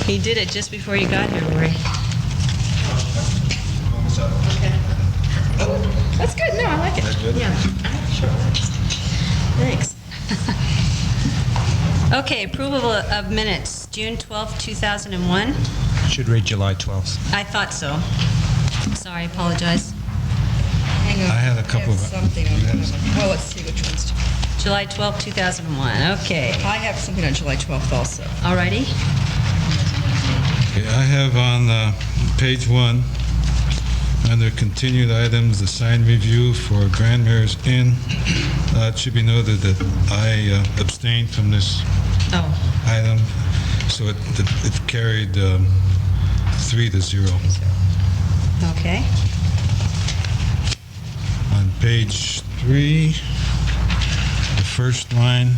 He did it just before you got here, Lori. Okay. Oh, that's good. No, I like it. That's good? Yeah. Sure. Thanks. Okay, approval of minutes, June 12th, 2001. Should read July 12th. I thought so. Sorry, I apologize. Hang on. I had a couple of- something on one of them. Well, let's see which ones. July 12th, 2001. Okay. I have something on July 12th also. Alrighty. Okay, I have on page 1, under continued items, the sign review for Grand Mayor's Inn. It should be noted that I abstained from this Oh, item, so it carried 3-0. okay. On page 3, the first line,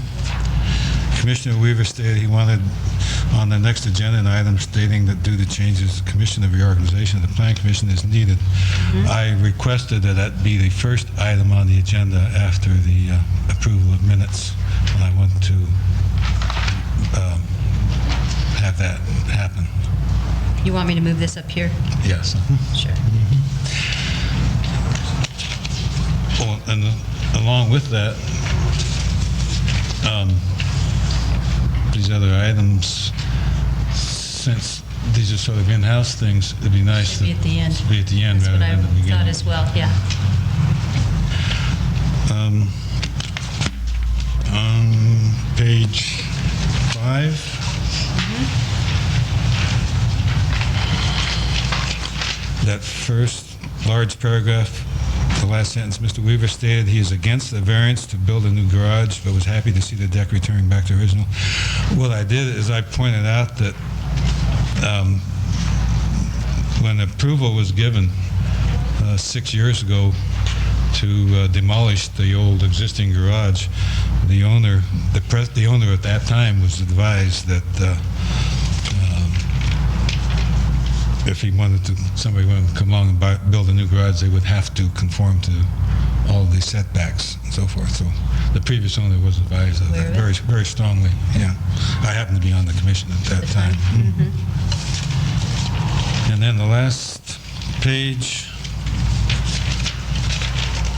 Commissioner Weaver stated he wanted on the next agenda item stating that due to changes, the commission of reorganization of the Plan Commission is needed. I requested that that be the first item on the agenda after the approval of minutes, and I want to have that happen. You want me to move this up here? Yes. Sure. Well, and along with that, these other items, since these are sort of in-house things, it'd be nice Should be at the end. to be at the end That's rather what I than the beginning. thought as well, yeah. On page 5, that first large paragraph, the last sentence, Mr. Weaver stated he is against the variance to build a new garage, but was happy to see the deck returning back to original. What I did is I pointed out that when approval was given 6 years ago to demolish the old existing garage, the owner at that time was advised that if somebody wanted to come along and build a new garage, they would have to conform to all of the setbacks and so forth. So the previous owner was advised of that very, very strongly. Yeah, I happened to be on the commission at that time. And then the last page,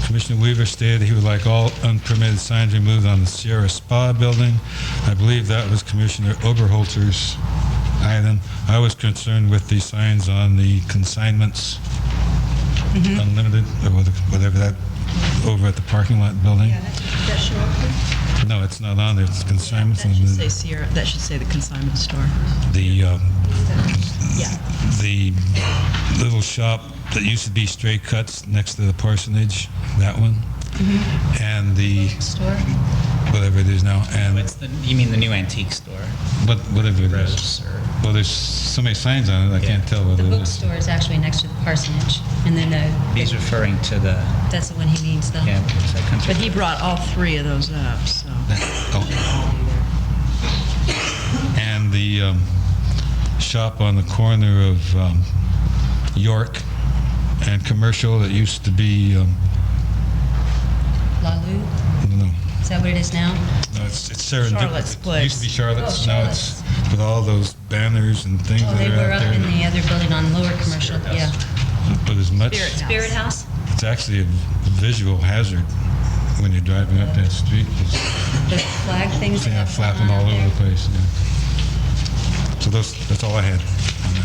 Commissioner Weaver stated he would like all unpermitted signs removed on the Sierra Spa building. I believe that was Commissioner Oberholzer's item. I was concerned with the signs on the consignments, unlimited, or whatever that, over at the parking lot building. Yeah, did that show up here? No, it's not on there. It's consignments. That should and say Sierra. That should say the consignment store. the Yeah. the little shop that used to be Straight Cuts next to the parsonage, that one, and the Store? whatever it is now, and You mean the new antique store? whatever it is. Rose or... Well, there's so many signs on it, I can't tell what The it is. bookstore is actually next to the parsonage, and then He's referring to the... that's the one he means, though. Yeah, what's that country? But he brought all three of those up, so. And the shop on the corner of York and Commercial that used to be, Lalu, I don't know. is that what it is now? No, it's Serendipity. Charlotte's It used to be Place. Charlotte's. Oh, Now Charlotte's. it's with all those banners and things Oh, that they are were out up in there. the other building on Lower Commercial, yeah. But as much, Spirit. Spirit House? it's actually a visual hazard when you're driving up that street. The flag things? they Yeah, have flapping going all on over out the place. Yeah. So that's all I had on that.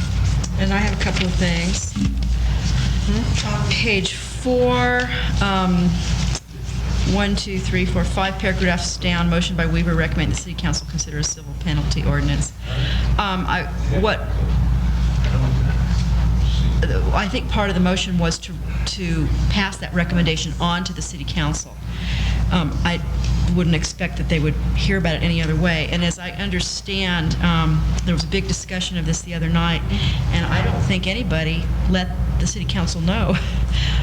And I have a couple of things. On page 4, 1, 2, 3, 4, 5 paragraphs down, motion by Weaver recommending the city council consider a civil penalty ordinance. I think part of the motion was to pass that recommendation on to the city council. I wouldn't expect that they would hear about it any other way. And as I understand, there was a big discussion of this the other night, and I don't think anybody let the city council know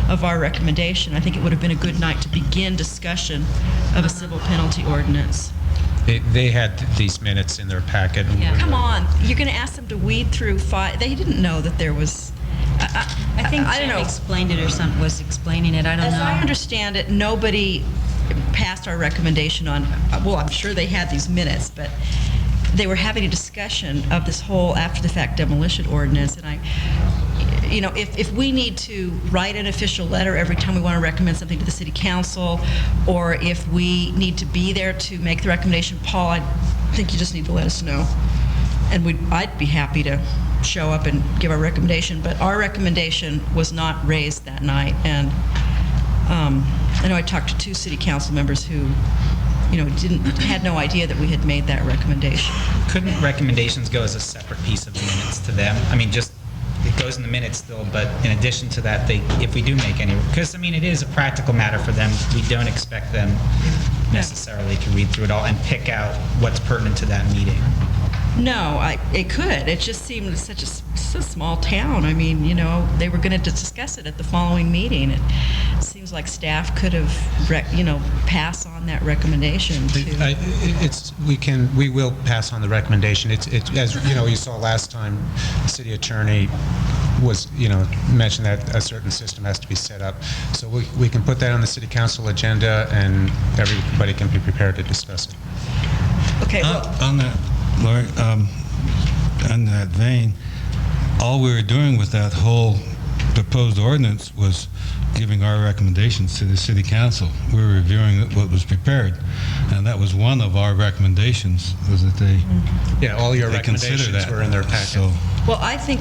of our recommendation. I think it would have been a good night to begin discussion of a civil penalty ordinance. They had these minutes in their packet. Yeah. Come on, you're going to ask them to weed through 5? They didn't know that there was. I think I don't Jim know. explained it or something, was explaining it, I don't As I know. understand it, nobody passed our recommendation on. Well, I'm sure they had these minutes, but they were having a discussion of this whole after-the-fact demolition ordinance, and if we need to write an official letter every time we want to recommend something to the city council, or if we need to be there to make the recommendation, Paul, I think you just need to let us know. And I'd be happy to show up and give our recommendation, but our recommendation was not raised that night. And I know I talked to 2 city council members who, had no idea that we had made that recommendation. Couldn't recommendations go as a separate piece of the minutes to them? I mean, just, it goes in the minutes still, but in addition to that, if we do make any, because, it is a practical matter for them. We don't expect them necessarily to read through it all and pick out what's pertinent to that meeting. No, it could. It just seemed such a small town. They were going to discuss it at the following meeting. It seems like staff could have, pass on that recommendation to. We will pass on the recommendation. It's as you saw last time, the city attorney was, mentioned that a certain system has to be set up. So we can put that on the city council agenda, and everybody can be prepared to discuss it. Okay. Well, On that, Lori, in that vein, all we were doing with that whole proposed ordinance was giving our recommendations to the city council. We were reviewing what was prepared, and that was one of our recommendations, was that they All your they consider recommendations that. were in their packet. So, Well, I think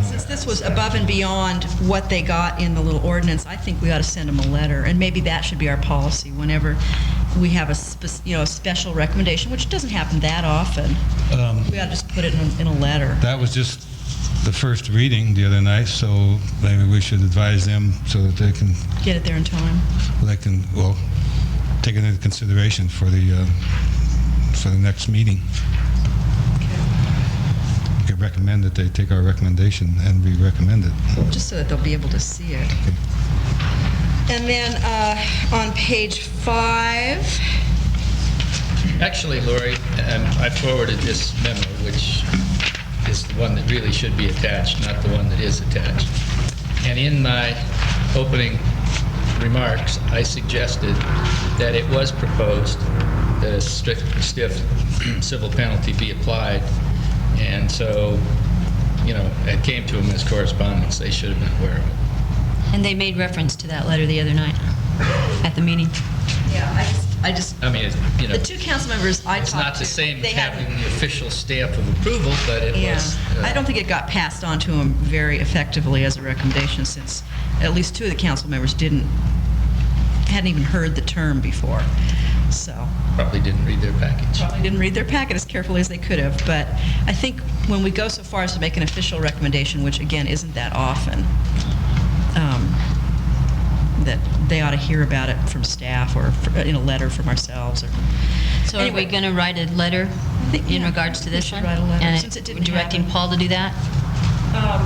since this was above and beyond what they got in the little ordinance, I think we ought to send them a letter, and maybe that should be our policy whenever we have a special recommendation, which doesn't happen that often. We ought to just put it in a letter. that was just the first reading the other night, so maybe we should advise them so that they can Get it there in time. take it into consideration for the next meeting. We could recommend that they take our recommendation and we recommend it. Just so that they'll be able to see it. And then on page 5, Actually, Lori, I forwarded this memo, which is the one that really should be attached, not the one that is attached. And in my opening remarks, I suggested that it was proposed that a stiff civil penalty be applied. And so, it came to them as correspondence. They should have been aware of it. And they made reference to that letter the other night at the meeting. yeah, I just the 2 council members I talked to. It's not the same they as had- having the official stamp of approval, but it Yeah, was. I don't think it got passed on to them very effectively as a recommendation, since at least 2 of the council members hadn't even heard the term before. So Probably didn't read their package. probably didn't read their packet as carefully as they could have. But I think when we go so far as to make an official recommendation, which again isn't that often, that they ought to hear about it from staff or in a letter from ourselves. Or So Anyway. are we going to write a letter think, in yeah, regards to we this should one? write a letter, And since it didn't directing happen. Paul to do that?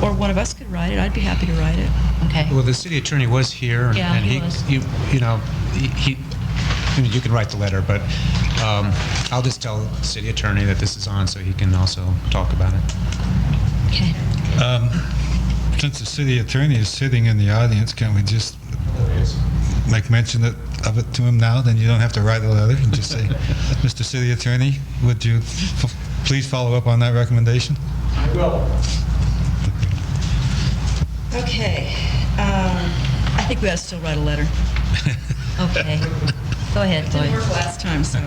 or one of us could write it. I'd be happy to write it. Okay. Well, the city attorney was here, and, Yeah, and he was. you can write the letter, but I'll just tell the city attorney that this is on, so he can also talk about it. Okay. Since the city attorney is sitting in the audience, can we just make mention of it to him now? Then you don't have to write a letter and just say, Mr. City Attorney, would you please follow up on that recommendation? I will. Okay. I think we ought to still write a letter. Okay. Go ahead, Didn't Lloyd. work last time, so.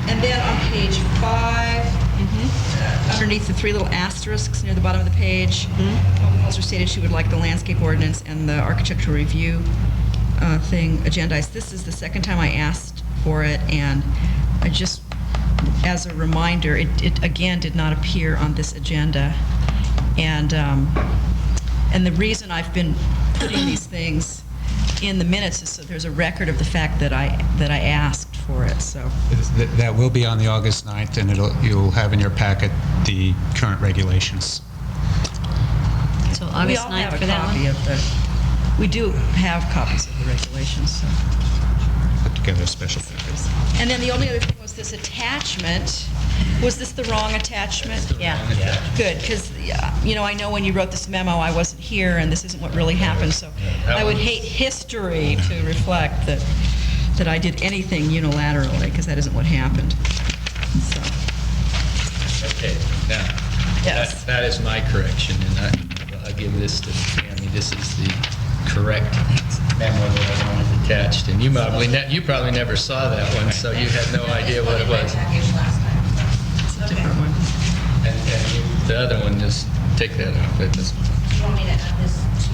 And then on page 5, underneath the 3 little asterisks near the bottom of the page, Holzer stated she would like the landscape ordinance and the architectural review thing agendized. This is the second time I asked for it, and I just, as a reminder, it again did not appear on this agenda. And the reason I've been putting these things in the minutes is so there's a record of the fact that I asked for it. So That will be on the August 9th, and you'll have in your packet the current regulations. So we August all 9th have a for that copy one? of the. We do have copies of the regulations. So. Put together a special packet. And then the only other thing was this attachment. Was this the wrong attachment? Yeah. Good, because, I know when you wrote this memo, I wasn't here, and this isn't what really happened, so I would hate history to reflect that I did anything unilaterally, because that isn't what happened. So, Okay, now, Yes. that is my correction, and I'll give this to Tammy. This is the correct memo that I wanted attached, and you probably never saw that one, so you had no idea what it was. It's a different one. And the other one, just take that off. It doesn't- You want me to add this to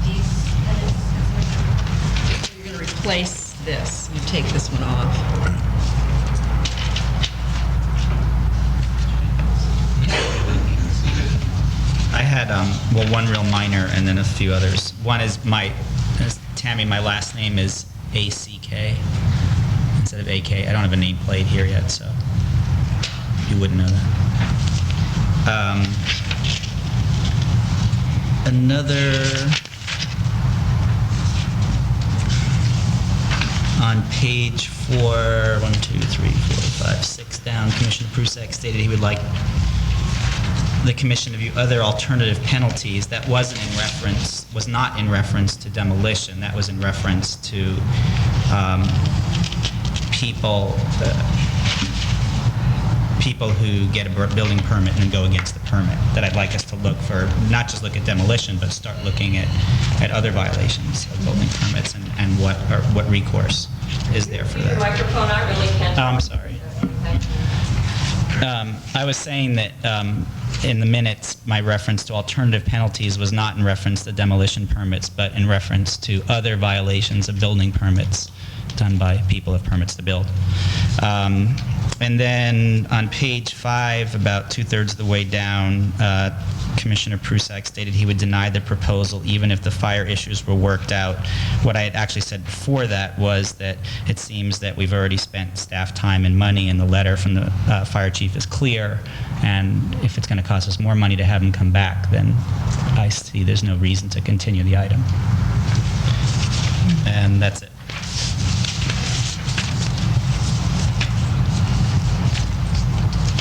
these minutes? You're going to replace this. You take this one off. I had, one real minor and then a few others. One is Tammy, my last name is A-C-K instead of A-K. I don't have a nameplate here yet, so you wouldn't know that. Another, on page 4, 1, 2, 3, 4, 5, 6 down, Commissioner Prusak stated he would like the commission to view other alternative penalties. That was not in reference to demolition. That was in reference to people who get a building permit and then go against the permit. That I'd like us to look for, not just look at demolition, but start looking at other violations of building permits and what recourse is there for that. Microphone, I really can't. Oh, I'm sorry. I was saying that in the minutes, my reference to alternative penalties was not in reference to demolition permits, but in reference to other violations of building permits done by people with permits to build. And then on page 5, about 2/3 of the way down, Commissioner Prusak stated he would deny the proposal even if the fire issues were worked out. What I had actually said before that was that it seems that we've already spent staff time and money, and the letter from the fire chief is clear, and if it's going to cost us more money to have him come back, then I see there's no reason to continue the item. And that's it.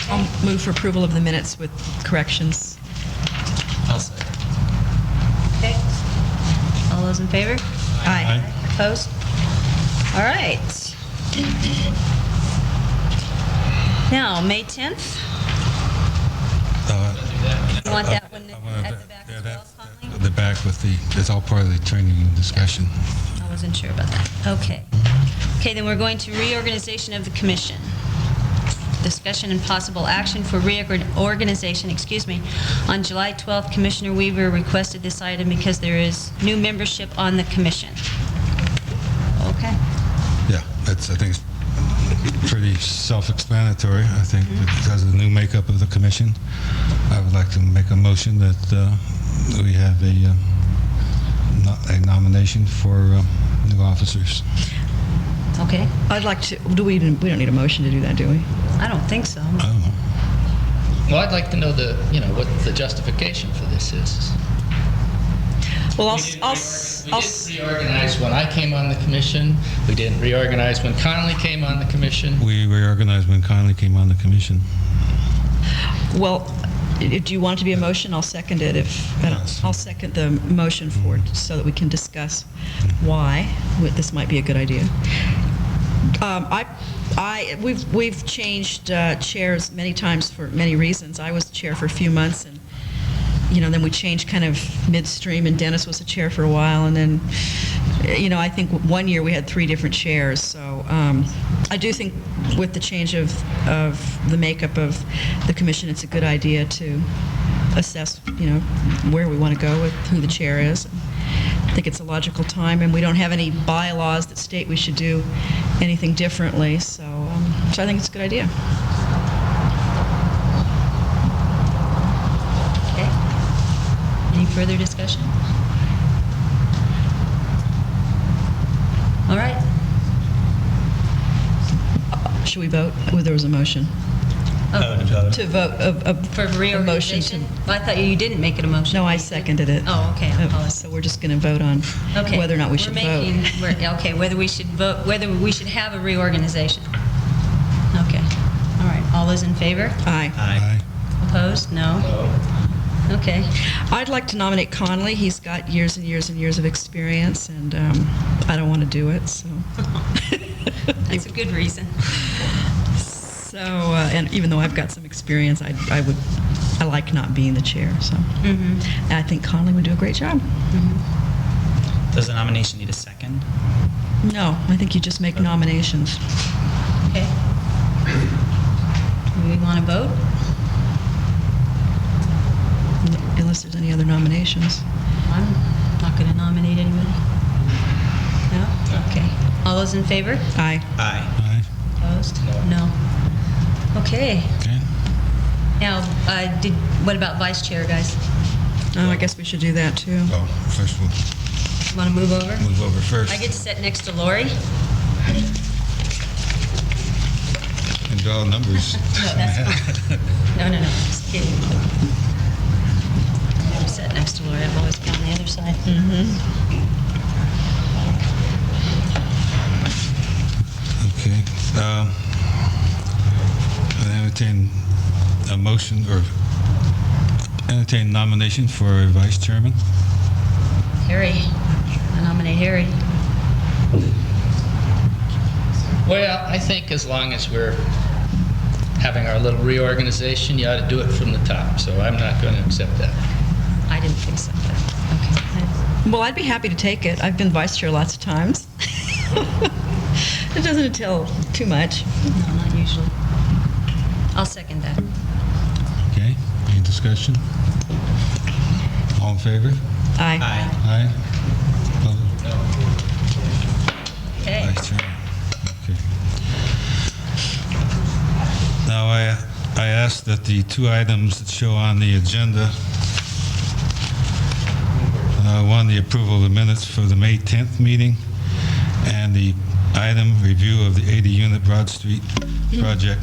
I'll move for approval of the minutes with corrections. I'll say. Okay. All those in favor? Aye. Opposed? All right. Now, May 10th? You want that one at the back as well, Connelly? The back with that's all part of the training and discussion. I wasn't sure about that. Okay. Okay, then we're going to reorganization of the commission. Discussion and possible action for reorganization, On July 12th, Commissioner Weaver requested this item because there is new membership on the commission. Okay. Yeah, I think it's pretty self-explanatory. I think because of the new makeup of the commission, I would like to make a motion that we have a nomination for new officers. Okay. I'd like to, we don't need a motion to do that, do we? I don't think so. I don't know. Well, I'd like to know what the justification for this is. Well, We didn't reorganize when I came on the commission. We didn't reorganize when Connelly came on the commission. We reorganized when Connelly came on the commission. Well, do you want it to be a motion? I'll second it Yes. I'll second the motion for it so that we can discuss why this might be a good idea. We've changed chairs many times for many reasons. I was the chair for a few months, and then we changed kind of midstream, and Dennis was the chair for a while, and then I think one year we had 3 different chairs. So I do think with the change of the makeup of the commission, it's a good idea to assess where we want to go with who the chair is. I think it's a logical time, and we don't have any bylaws that state we should do anything differently. So I think it's a good idea. Okay. Any further discussion? All right. Should we vote? Oh, there was a motion. To vote For a motion to. reorganization? Well, I thought you didn't make it a motion. No, I seconded it. Oh, okay. I apologize. So we're just going to vote on Okay. whether or not we should vote. Okay, whether we should vote, whether we should have a reorganization. Okay. All right. All those in favor? Aye. Aye. Opposed? No? Okay. I'd like to nominate Connelly. He's got years and years and years of experience, and I don't want to do it, so. That's a good reason. So So, and even though I've got some experience, I like not being the chair. So, and I think Connelly would do a great job. Does the nomination need a second? No, I think you just make nominations. Okay. Do we want to vote? Unless there's any other nominations. I'm not going to nominate anybody. No? Okay. All those in favor? Aye. Aye. Aye. Opposed? No. Okay. Okay. Now, what about vice chair, guys? Oh, I guess we should do that too. Oh, first we'll Want to move over? move over first. I get to sit next to Lori? And draw numbers. No, that's fine. No, just kidding. Never sat next to Lori, I've always been on the other side. Okay. I entertain a motion or entertain nomination for a vice chairman. Harry, I nominate Harry. Well, I think as long as we're having our little reorganization, you ought to do it from the top, so I'm not going to accept that. I didn't think so, but, okay. Well, I'd be happy to take it. I've been vice chair lots of times. It doesn't entail too much. No, not usually. I'll second that. Okay. Any discussion? All in favor? Aye. Aye. Aye. Opposed? Okay. Vice chairman. Okay. Now, I ask that the two items that show on the agenda, one, the approval of the minutes for the May 10th meeting, and the item review of the 80-unit Broad Street project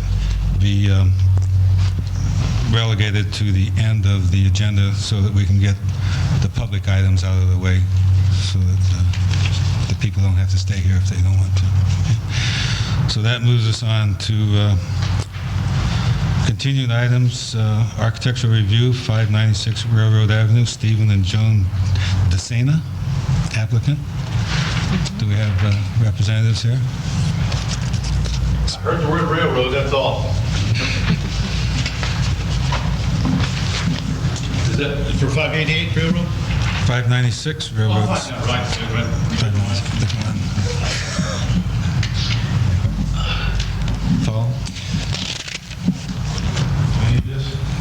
be relegated to the end of the agenda so that we can get the public items out of the way so that the people don't have to stay here if they don't want to. Okay. So that moves us on to continued items, architectural review, 596 Railroad Avenue, Stephen and Joan DeSena, applicant. Do we have representatives here? Heard the word railroad, that's all. Is that for 588 railroad? 596 Railroad. Right. 596. Paul?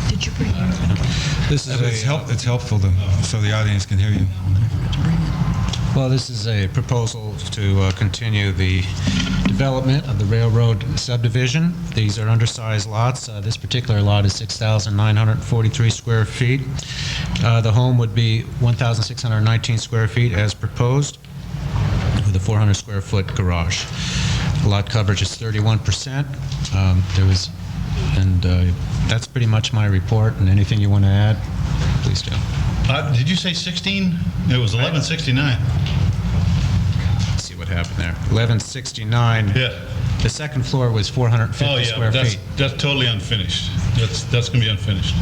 Did you bring your... This is It's helpful so the audience can hear you. Well, this is a proposal to continue the development of the Railroad Subdivision. These are undersized lots. This particular lot is 6,943 square feet. The home would be 1,619 square feet as proposed, with a 400 square foot garage. Lot coverage is 31%. That's pretty much my report, and anything you want to add, please do. Did you say 16? It was 1169. Let's see what happened there. 1169. Yeah. The second floor was 450 Oh, yeah, square but feet. that's totally unfinished. That's going to be unfinished.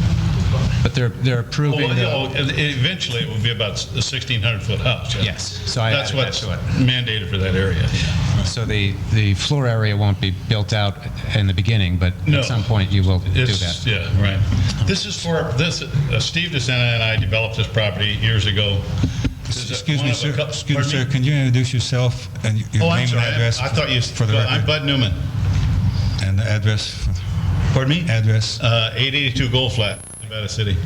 But they're approving Eventually, it will be about a 1,600-foot house. Yeah. Yes, so I That's added that what's to it. mandated for that area. So the floor area won't be built out in the beginning, but No. at some point you will do It's, that. yeah, right. This is for, Steve DeSena and I developed this property years ago. This is Excuse one me, of a sir. couple- Excuse me, Pardon sir. Can you introduce yourself and your Oh, I'm name and sorry. address? I thought you, for the record? I'm Bud Newman. And the address? Pardon me? Address? 882 Gold Flat, Nevada City.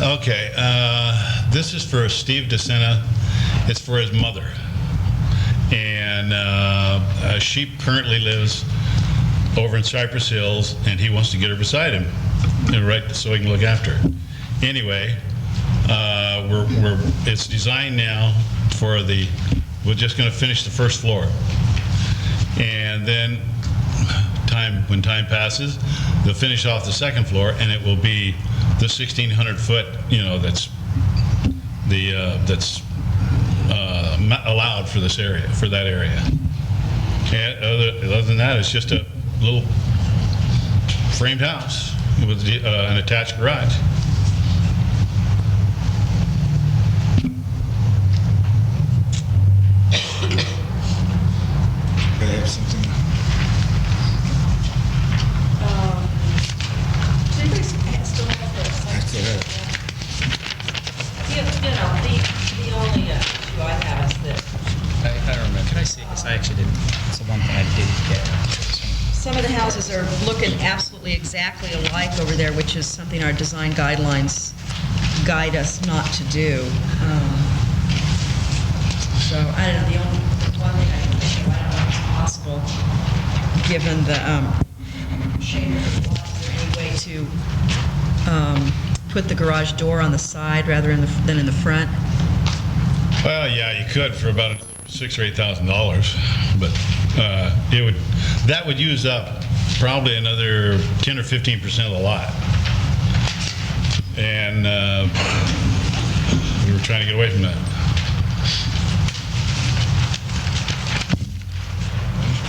Okay, this is for Steve DeSena. It's for his mother. And she currently lives over in Cypress Hills, and he wants to get her beside him, right, so he can look after her. Anyway, it's designed now for we're just going to finish the first floor. And then when time passes, they'll finish off the second floor, and it will be the 1,600 foot, that's allowed for this area, for that area. And other than that, it's just a little framed house with an attached garage. I have something. they're looking absolutely exactly alike over there, which is something our design guidelines guide us not to do. So I don't know, the one thing I can think of, I don't know if it's possible, given the shape of the lot, is there any way to put the garage door on the side rather than in the front? Well, yeah, you could for about $6,000 or $8,000, but that would use up probably another 10 or 15% of the lot. And we were trying to get away from that.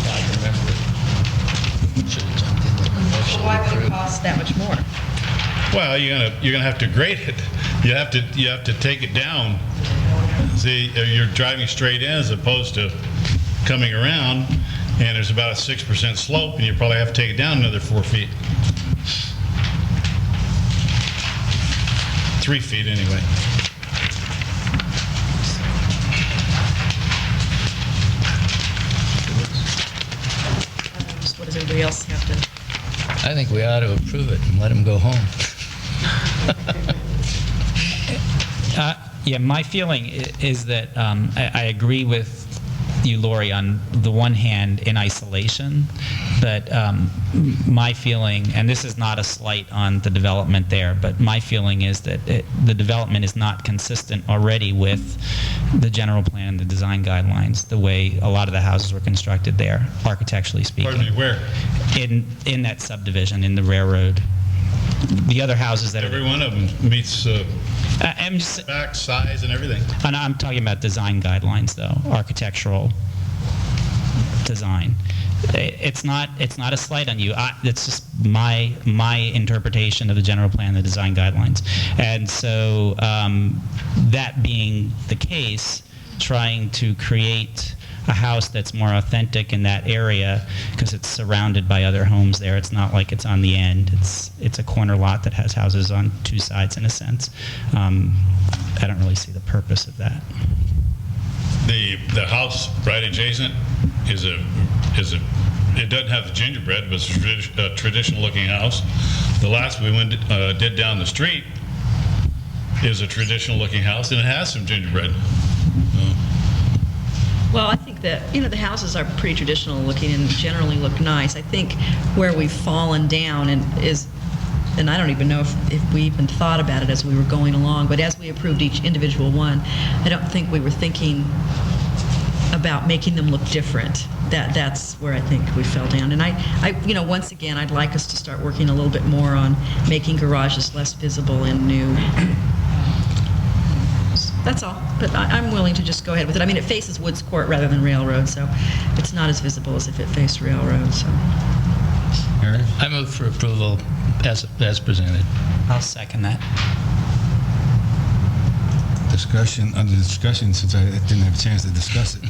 I remember it. Should have jumped in the motion. Why would it cost that much more? Well, you're gonna have to grade it. You have to take it down. See, you're driving straight in as opposed to coming around, and there's about a 6% slope, and you probably have to take it down another 4 feet. 3 feet anyway. Just what does everybody else have to? I think we ought to approve it and let them go home. Yeah, my feeling is that I agree with you, Lori, on the one hand in isolation, but my feeling, and this is not a slight on the development there, but my feeling is that the development is not consistent already with the general plan and the design guidelines, the way a lot of the houses were constructed there, architecturally speaking. Pardon me, where? In that subdivision, in the railroad. The other houses that Every one of them meets I'm just, back, size, and everything. and I'm talking about design guidelines, though, architectural design. It's not a slight on you. It's just my interpretation of the general plan and the design guidelines. And so that being the case, trying to create a house that's more authentic in that area because it's surrounded by other homes there. It's not like it's on the end. It's a corner lot that has houses on two sides in a sense. I don't really see the purpose of that. The house right adjacent is it doesn't have the gingerbread, but it's a traditional looking house. The last we did down the street is a traditional looking house, and it has some gingerbread. Well, I think that, the houses are pretty traditional looking and generally look nice. I think where we've fallen down and I don't even know if we even thought about it as we were going along, but as we approved each individual one, I don't think we were thinking about making them look different. That's where I think we fell down. And I once again, I'd like us to start working a little bit more on making garages less visible in new. That's all, but I'm willing to just go ahead with it. I mean, it faces Woods Court rather than Railroad, so it's not as visible as if it faced Railroad, so. Mary? I move for approval as presented. I'll second that. Discussion, under discussion, since I didn't have a chance to discuss it.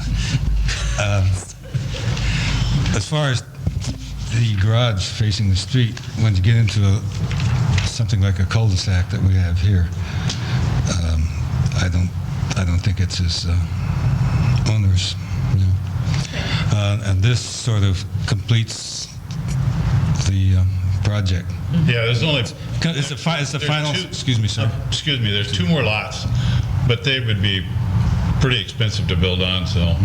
As far as the garage facing the street, when you get into something like a cul-de-sac that we have here, I don't think it's as onerous. And this sort of completes the project. Yeah, there's only. It's the there's final. two- Excuse me, sir. Excuse me. There's 2 more lots, but they would be pretty expensive to build on, so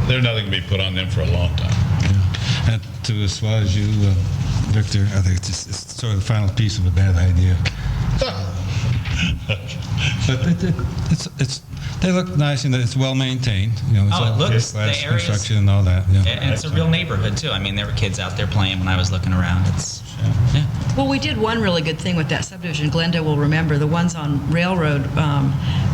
there's nothing to be put on them for a long time. Yeah. And to assuage you, Victor, I think it's sort of the final piece of a bad idea. But they look nice and it's well maintained. It's Oh, it all looks- glass the area's- construction and all that. Yeah. And it's a real neighborhood, too. I mean, there were kids out there playing when I was looking around. Yeah. Well, we did one really good thing with that subdivision. Glenda will remember, the ones on Railroad,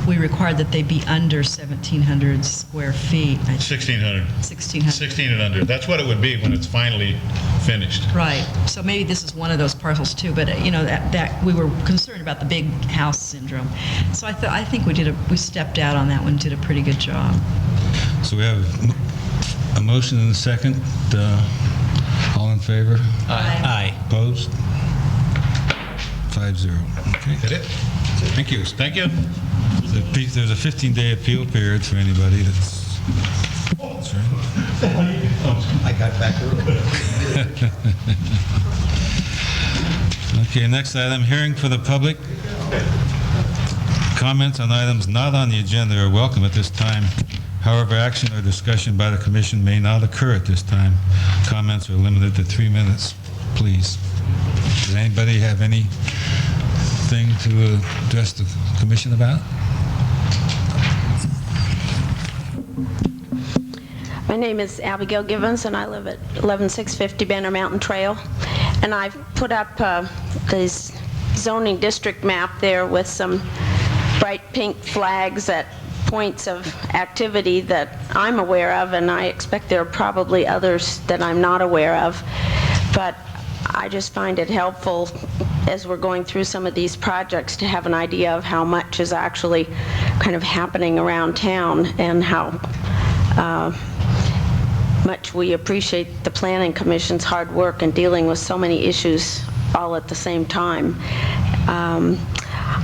we required that they be under 1,700 square feet. 1,600. 1,600. 16 and under. That's what it would be when it's finally finished. Right. So maybe this is one of those parcels too, but that we were concerned about the big house syndrome. So I think we stepped out on that one, did a pretty good job. So we have a motion and a second. All in favor? Aye. Opposed? 5-0. Okay. Hit it? Thank you. Thank you. There's a 15-day appeal period for anybody that's That's right. I got back early. Okay, next item, hearing for the public. Comments on items not on the agenda are welcome at this time. However, action or discussion by the commission may not occur at this time. Comments are limited to 3 minutes, please. Does anybody have anything to address the commission about? My name is Abigail Givens, and I live at 11650 Banner Mountain Trail. And I've put up this zoning district map there with some bright pink flags at points of activity that I'm aware of, and I expect there are probably others that I'm not aware of. But I just find it helpful as we're going through some of these projects to have an idea of how much is actually kind of happening around town and how much we appreciate the Planning Commission's hard work in dealing with so many issues all at the same time.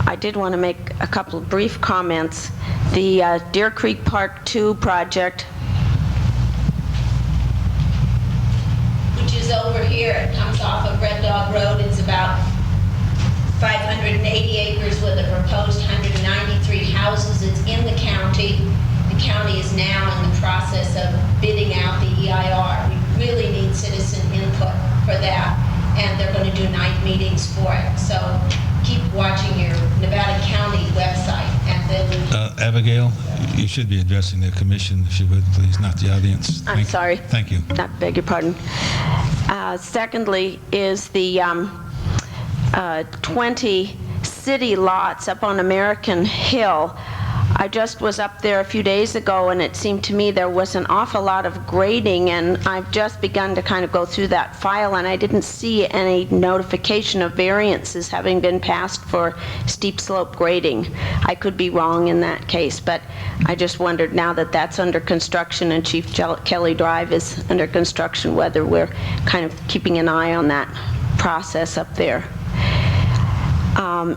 I did want to make a couple of brief comments. The Deer Creek Park 2 project, which is over here. It comes off of Red Dog Road. It's about 580 acres with a proposed 193 houses. It's in the county. The county is now in the process of bidding out the EIR. We really need citizen input for that, and they're going to do night meetings for it. So keep watching your Nevada County website, and then Abigail, you should be addressing the commission, if you would, please, not the audience. I'm sorry. Thank you. I beg your pardon. Secondly is the 20 city lots up on American Hill. I just was up there a few days ago, and it seemed to me there was an awful lot of grading, and I've just begun to kind of go through that file, and I didn't see any notification of variances having been passed for steep slope grading. I could be wrong in that case, but I just wondered, now that that's under construction and Chief Kelly Drive is under construction, whether we're kind of keeping an eye on that process up there.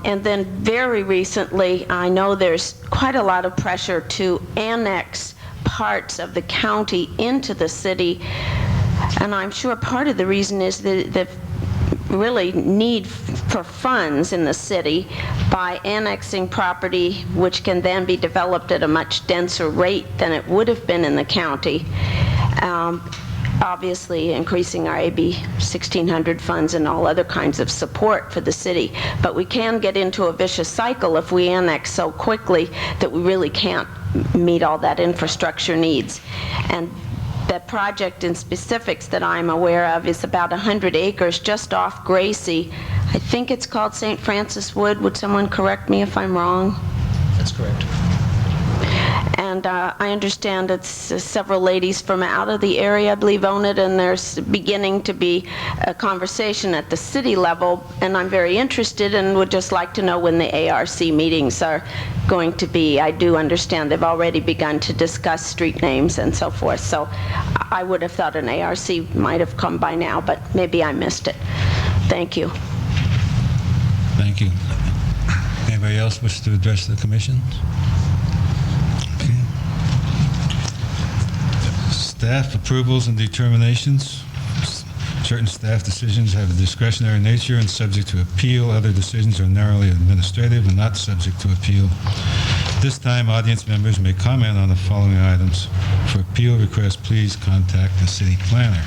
And then very recently, I know there's quite a lot of pressure to annex parts of the county into the city, and I'm sure part of the reason is the really need for funds in the city by annexing property which can then be developed at a much denser rate than it would have been in the county. Obviously increasing our AB 1600 funds and all other kinds of support for the city. But we can get into a vicious cycle if we annex so quickly that we really can't meet all that infrastructure needs. And the project in specifics that I'm aware of is about 100 acres just off Gracie. I think it's called St. Francis Wood. Would someone correct me if I'm wrong? That's correct. And I understand it's several ladies from out of the area, I believe, own it, and there's beginning to be a conversation at the city level, and I'm very interested and would just like to know when the ARC meetings are going to be. I do understand they've already begun to discuss street names and so forth, so I would have thought an ARC might have come by now, but maybe I missed it. Thank you. Thank you. Anybody else wish to address the commission? Staff approvals and determinations. Certain staff decisions have a discretionary nature and subject to appeal. Other decisions are narrowly administrative and not subject to appeal. At this time, audience members may comment on the following items. For appeal requests, please contact the city planner.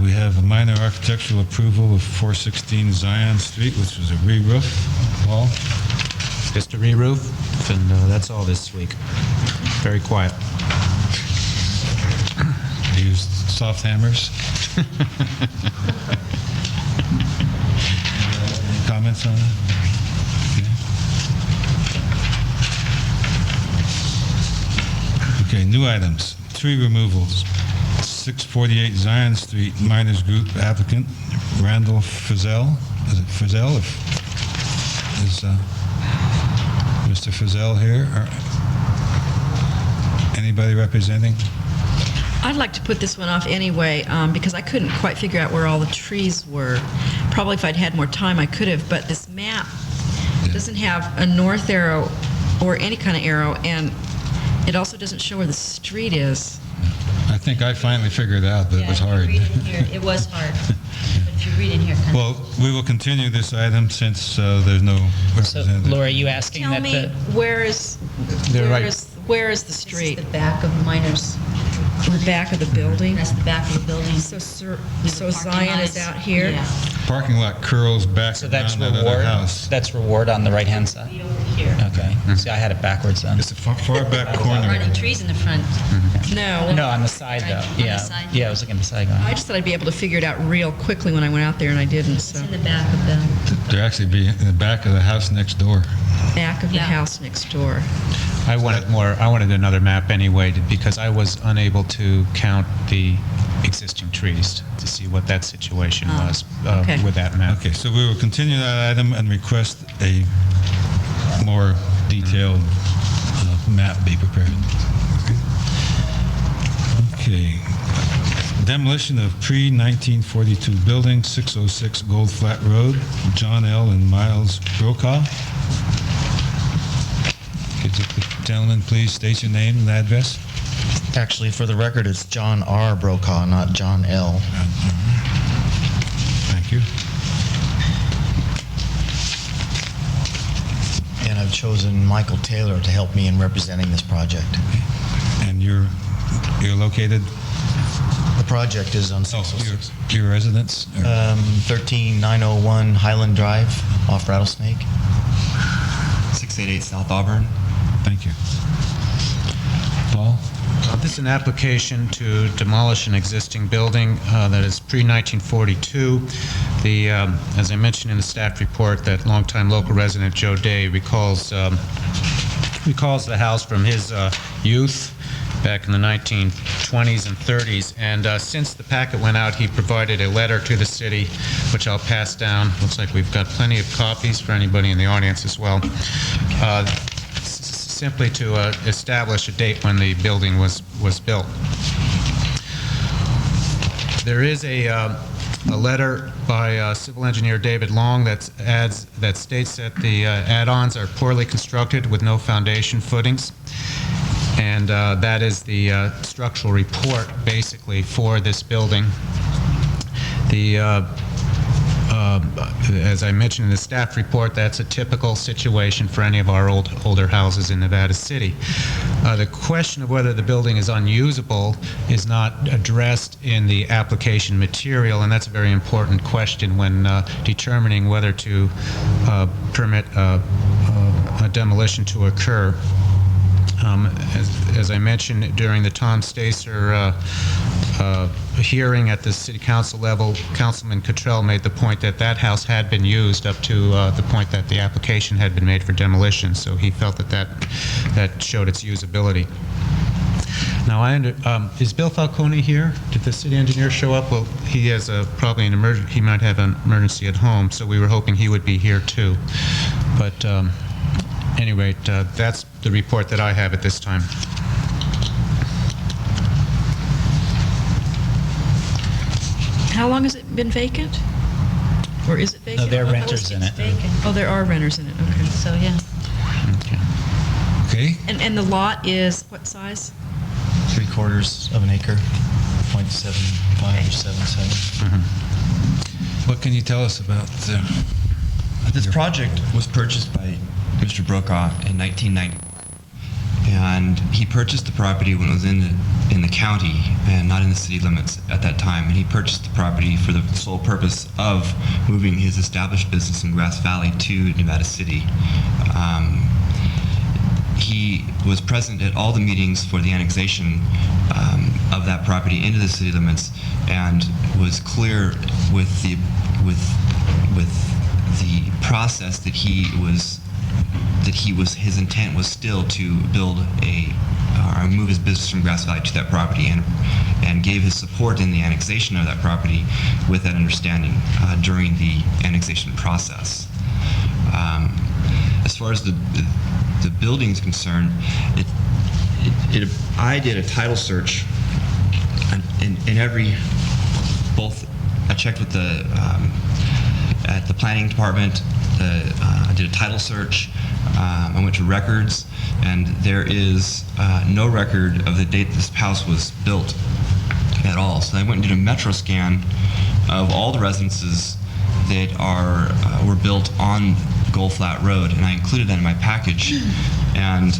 We have a minor architectural approval of 416 Zion Street, which was a re-roof. Paul? Just a re-roof, and that's all this week. Very quiet. Used soft hammers. Any comments on that? Okay, new items. Tree removals. 648 Zion Street, Miners Group applicant, Randall Frizzell. Is it Frizzell? Is Mr. Frizzell here? Or anybody representing? I'd like to put this one off anyway, because I couldn't quite figure out where all the trees were. Probably if I'd had more time, I could have, but this map doesn't have a north arrow or any kind of arrow, and It also doesn't show where the street is. I think I finally figured it out, but it was hard. If you read in here, it was hard. But if you read in here, kind of. Well, we will continue this item since there's no So, representative. Laura, are you asking Tell that me, the... where is the street? This is the back of Miners. The back of the building? That's the back of the building. So parking Zion lot is out here? Yeah. Parking lot curls back So that's around that other reward? house. That's reward on the right-hand side? Be over here. Okay. See, I had it backwards then. It's the far back corner. Aren't any trees in the front? No. No, on the side, Right, though. on the Yeah. side. Yeah, I was looking at the side going. I just thought I'd be able to figure it out real quickly when I went out there, and I didn't, It's so. in the back of the, They're actually be in the back of the house next door. Back of the Yeah. house next door. I wanted another map anyway, because I was unable to count the existing trees to see what that situation was okay. with that map. Okay, so we will continue that item and request a more detailed map be prepared. Okay. Demolition of pre-1942 building, 606 Gold Flat Road, John L. and Miles Brokaw. Could you gentlemen please state your name and address? Actually, for the record, it's John R. Brokaw, not John L. Thank you. And I've chosen Michael Taylor to help me in representing this project. And you're located, The project is on 606. your residence? or- 13901 Highland Drive, off Rattlesnake. 688 South Auburn. Thank you. Paul? This is an application to demolish an existing building that is pre-1942. As I mentioned in the staff report, that longtime local resident Joe Day recalls the house from his youth back in the 1920s and 30s. And since the packet went out, he provided a letter to the city, which I'll pass down. Looks like we've got plenty of copies for anybody in the audience as well. Simply to establish a date when the building was built. There is a letter by civil engineer David Long that states that the add-ons are poorly constructed with no foundation footings, and that is the structural report basically for this building. As I mentioned in the staff report, that's a typical situation for any of our older houses in Nevada City. The question of whether the building is unusable is not addressed in the application material, and that's a very important question when determining whether to permit a demolition to occur. As I mentioned during the Tom Stacer hearing at the city council level, Councilman Cottrell made the point that that house had been used up to the point that the application had been made for demolition, so he felt that showed its usability. Now, is Bill Falcone here? Did the city engineer show up? Well, he has probably an emergency. He might have an emergency at home, so we were hoping he would be here too. But anyway, that's the report that I have at this time. How long has it been vacant? Or is it vacant? No, there are Oh, renters in it. Oh, there are renters in it, okay. so yeah. Okay. And the lot is what size? 3/4 of an acre, 0.75 or 77. What can you tell us about This project was purchased by Mr. Brokaw in 1991. And he purchased the property when it was in the county and not in the city limits at that time. And he purchased the property for the sole purpose of moving his established business in Grass Valley to Nevada City. He was present at all the meetings for the annexation of that property into the city limits, and was clear with the process that his intent was still to build or move his business from Grass Valley to that property, and gave his support in the annexation of that property with that understanding during the annexation process. As far as the building is concerned, I did a title search in every, both I checked with at the planning department I did a title search. I went to records, and there is no record of the date this house was built at all. So I went and did a metro scan of all the residences that were built on Gold Flat Road, and I included that in my package. And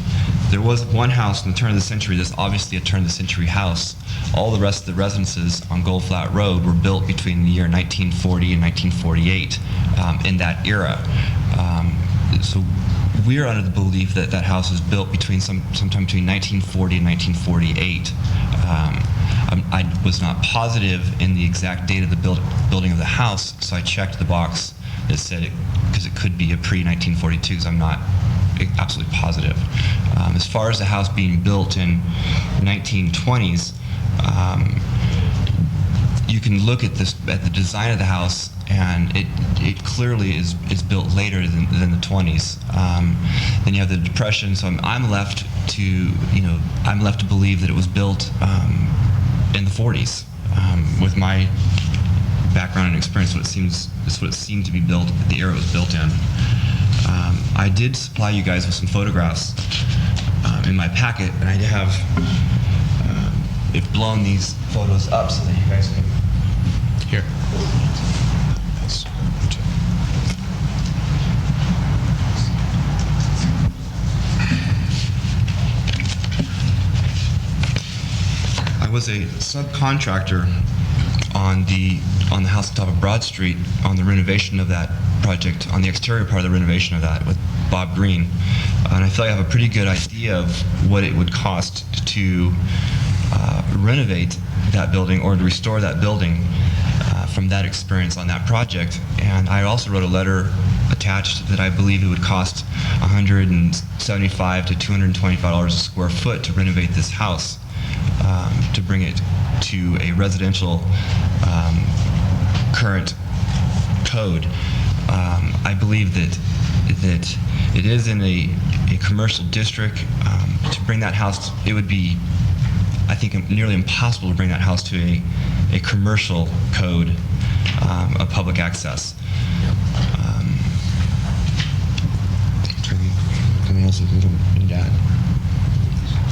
there was one house in the turn of the century that's obviously a turn of the century house. All the rest of the residences on Gold Flat Road were built between the year 1940 and 1948 in that era. So we're under the belief that that house was built sometime between 1940 and 1948. I was not positive in the exact date of the building of the house, so I checked the box that said it, because it could be a pre-1942, because I'm not absolutely positive. As far as the house being built in 1920s, you can look at the design of the house, and it clearly is built later than the 20s. Then you have the Depression, so I'm left to believe that it was built in the 40s. With my background and experience, what it seemed to be built, the era it was built in. I did supply you guys with some photographs in my packet, and I have blown these photos up so that you guys can. Here. I was a subcontractor on the house on top of Broad Street on the renovation of that project, on the exterior part of the renovation of that with Bob Green. And I feel like I have a pretty good idea of what it would cost to renovate that building or to restore that building from that experience on that project. And I also wrote a letter attached that I believe it would cost $175 to $225 a square foot to renovate this house, to bring it to a residential current code. I believe that it is in a commercial district. To bring that house, it would be, I think, nearly impossible to bring that house to a commercial code of public access. Anything else you need to add?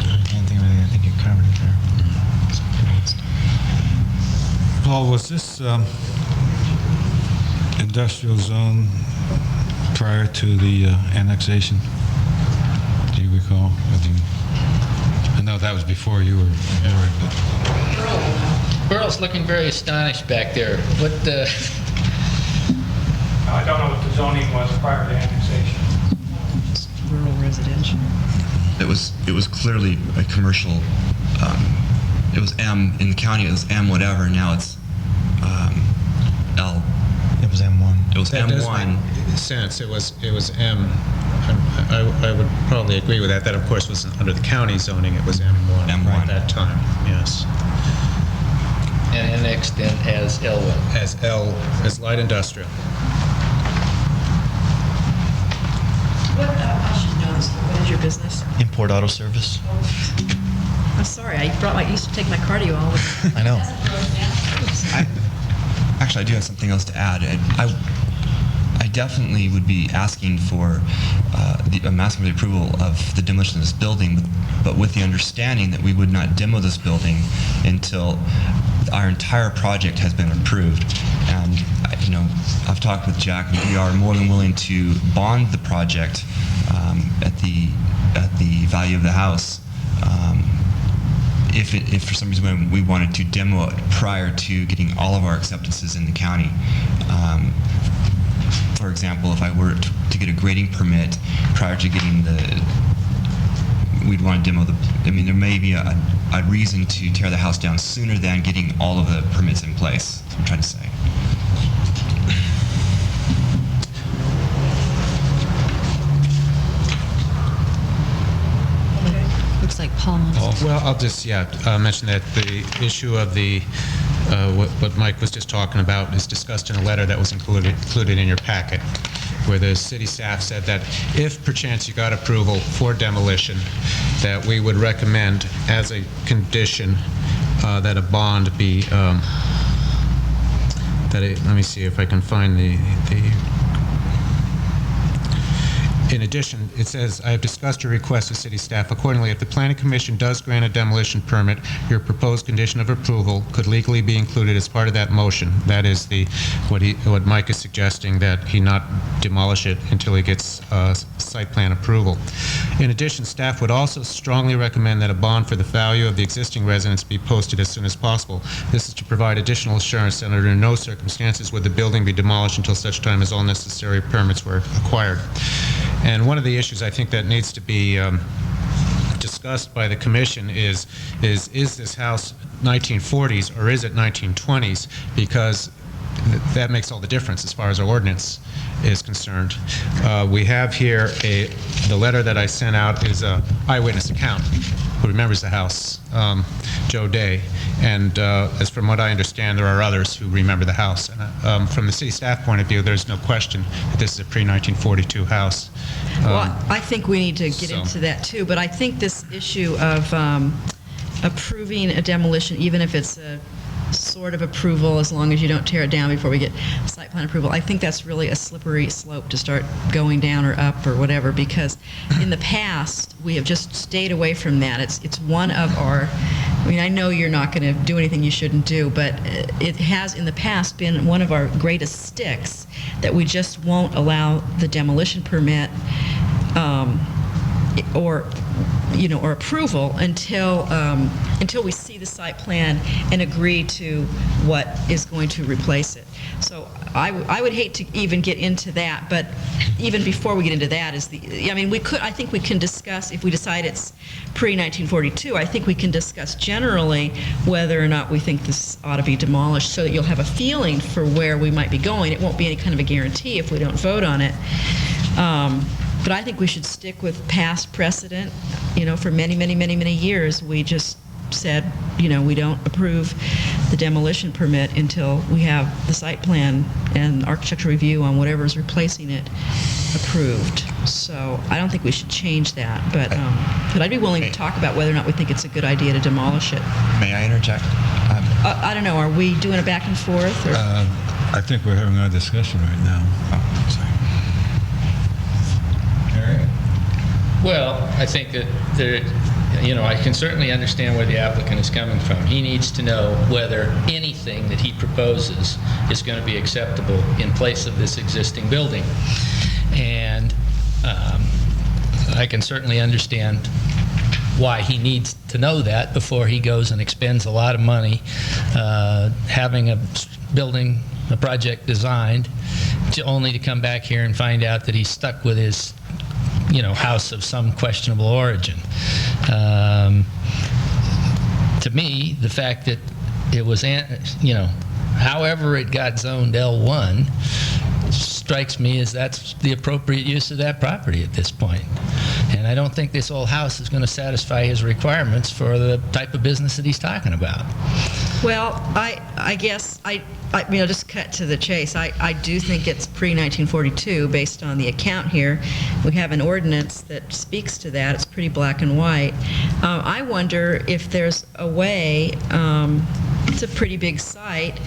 I can't think of anything. I think you covered it there. Paul, was this industrial zone prior to the annexation? Do you recall? I know that was before you were aboard, but Burl's looking very astonished back there. What, I don't know what the zoning was prior to annexation. Just rural residential. It was clearly a commercial. It was M in the county. It was M whatever. Now it's L. It was M1. It was That does M1. make sense. It was M. I would probably agree with that. That, of course, was under the county zoning. It was M1 M1. at that time. Yes. and annexed in as L1. As light industrial. I should know this. What is your business? Import auto service. I'm sorry, I used to take my cardio all the time. I know. Actually, I do have something else to add. I definitely would be asking for I'm asking for the approval of the demolition of this building, but with the understanding that we would not demo this building until our entire project has been approved. And I've talked with Jack, and we are more than willing to bond the project at the value of the house. If for some reason we wanted to demo it prior to getting all of our acceptances in the county. For example, if I were to get a grading permit prior to getting we'd want to demo there may be a reason to tear the house down sooner than getting all of the permits in place. That's what I'm trying to say. Looks like Paul wants to. Well, I'll just, mention that the issue of the, what Mike was just talking about is discussed in a letter that was included in your packet, where the city staff said that if perchance you got approval for demolition, that we would recommend as a condition that a bond be, let me see if I can find the In addition, it says, "I have discussed your request with city staff. Accordingly, if the planning commission does grant a demolition permit, your proposed condition of approval could legally be included as part of that motion." That is what Mike is suggesting, that he not demolish it until he gets site plan approval. In addition, staff would also strongly recommend that a bond for the value of the existing residence be posted as soon as possible. This is to provide additional assurance that under no circumstances would the building be demolished until such time as all necessary permits were acquired. And one of the issues I think that needs to be discussed by the commission is this house 1940s or is it 1920s? Because that makes all the difference as far as our ordinance is concerned. We have here the letter that I sent out is an eyewitness account who remembers the house, Joe Day. And as from what I understand, there are others who remember the house. And, from the city staff point of view, there's no question that this is a pre-1942 house. Well, I think we need to get into that too, but I think this issue of approving a demolition, even if it's a sort of approval, as long as you don't tear it down before we get site plan approval, I think that's really a slippery slope to start going down or up or whatever, because in the past, we have just stayed away from that. It's one of our, I mean, I know you're not going to do anything you shouldn't do, but it has in the past been one of our greatest sticks that we just won't allow the demolition permit or approval until we see the site plan and agree to what is going to replace it. So I would hate to even get into that, but even before we get into that I think we can discuss, if we decide it's pre-1942, I think we can discuss generally whether or not we think this ought to be demolished, so that you'll have a feeling for where we might be going. It won't be any kind of a guarantee if we don't vote on it. But I think we should stick with past precedent. For many, many, many, many years, we just said, we don't approve the demolition permit until we have the site plan and architectural review on whatever's replacing it approved. So I don't think we should change that, but I'd be willing to talk about whether or not we think it's a good idea to demolish it. May I interject? I don't know, are we doing a back and forth? Or? I think we're having our discussion right now. Oh, sorry. Well, I think that I can certainly understand where the applicant is coming from. He needs to know whether anything that he proposes is going to be acceptable in place of this existing building. And I can certainly understand why he needs to know that before he goes and expends a lot of money having a project designed, only to come back here and find out that he's stuck with his house of some questionable origin. To me, the fact that it was, however it got zoned L1, strikes me as that's the appropriate use of that property at this point. And I don't think this old house is going to satisfy his requirements for the type of business that he's talking about. Well, I guess just cut to the chase. I do think it's pre-1942 based on the account here. We have an ordinance that speaks to that. It's pretty black and white. I wonder if there's a way, it's a pretty big site,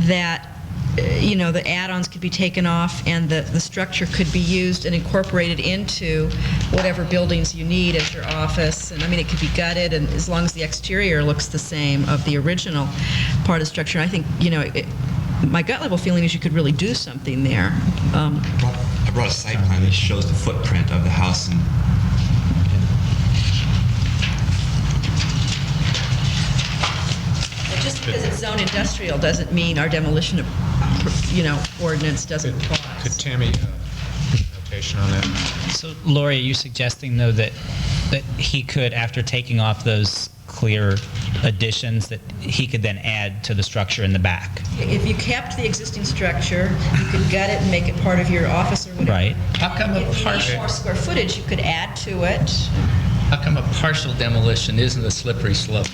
that the add-ons could be taken off and the structure could be used and incorporated into whatever buildings you need as your office. And it could be gutted, and as long as the exterior looks the same of the original part of the structure, I think, my gut level feeling is you could really do something there. I brought a site plan that shows the footprint of the house and Just because it's zone industrial doesn't mean our demolition, ordinance doesn't apply. Could Tammy notation on that? So, Lori, are you suggesting, though, that he could, after taking off those clear additions, that he could then add to the structure in the back? If you kept the existing structure, you could gut it and make it part of your office or whatever. Right. How come If you need more square footage, you could add to it. How come a partial demolition isn't a slippery slope?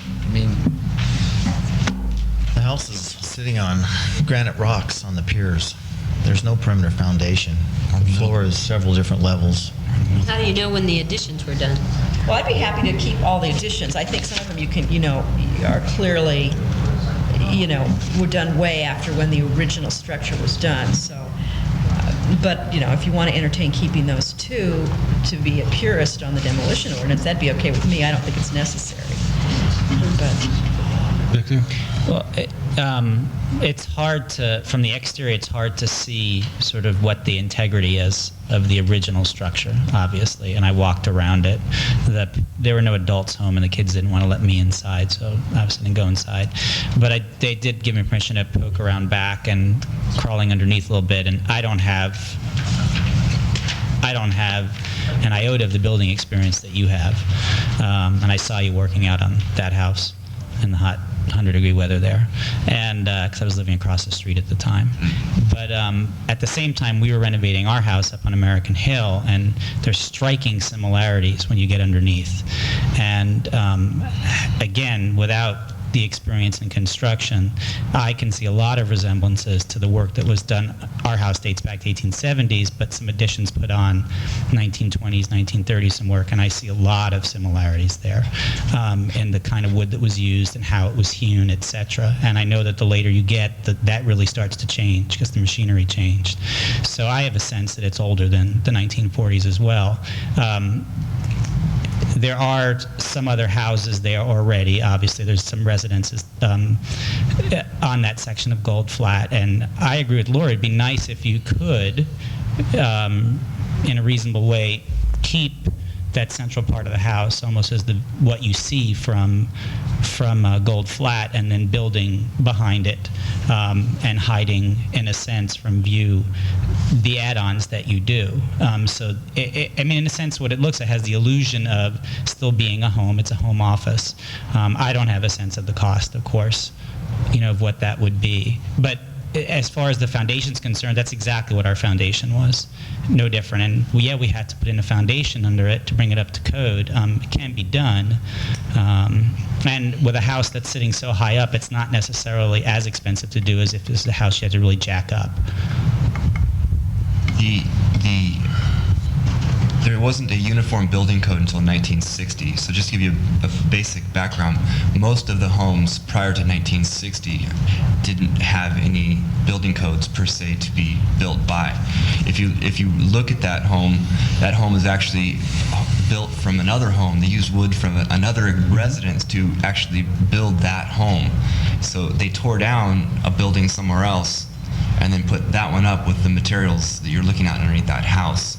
The house is sitting on granite rocks on the piers. There's no perimeter foundation. The floor is several different levels. How do you know when the additions were done? Well, I'd be happy to keep all the additions. I think some of them you can, are clearly, were done way after when the original structure was done. So But, you know, if you want to entertain keeping those two to be a purist on the demolition ordinance, that'd be okay with me. I don't think it's necessary. But Victor? Well, it's hard to, from the exterior, it's hard to see sort of what the integrity is of the original structure, obviously, and I walked around it. There were no adults home, and the kids didn't want to let me inside, so obviously didn't go inside. But they did give me permission to poke around back and crawling underneath a little bit, and I don't have an iota of the building experience that you have. And I saw you working out on that house in the hot 100-degree weather there, and because I was living across the street at the time. But at the same time, we were renovating our house up on American Hill, and there's striking similarities when you get underneath. And again, without the experience in construction, I can see a lot of resemblances to the work that was done. Our house dates back to 1870s, but some additions put on 1920s, 1930s, some work, and I see a lot of similarities there in the kind of wood that was used and how it was hewn, etc. And I know that the later you get, that really starts to change because the machinery changed. So I have a sense that it's older than the 1940s as well. There are some other houses there already. Obviously, there's some residences on that section of Gold Flat, and I agree with Laura. It'd be nice if you could, in a reasonable way, keep that central part of the house almost as what you see from Gold Flat, and then building behind it and hiding, in a sense, from view the add-ons that you do. So, I mean, in a sense, what it looks like has the illusion of still being a home. It's a home office. I don't have a sense of the cost, of course, of what that would be. But as far as the foundation's concerned, that's exactly what our foundation was. No different. And we had to put in a foundation under it to bring it up to code. It can be done. And with a house that's sitting so high up, it's not necessarily as expensive to do as if this is a house you had to really jack up. There wasn't a uniform building code until 1960. So just to give you a basic background, most of the homes prior to 1960 didn't have any building codes per se to be built by. If you look at that home is actually built from another home. They used wood from another residence to actually build that home. So they tore down a building somewhere else and then put that one up with the materials that you're looking at underneath that house.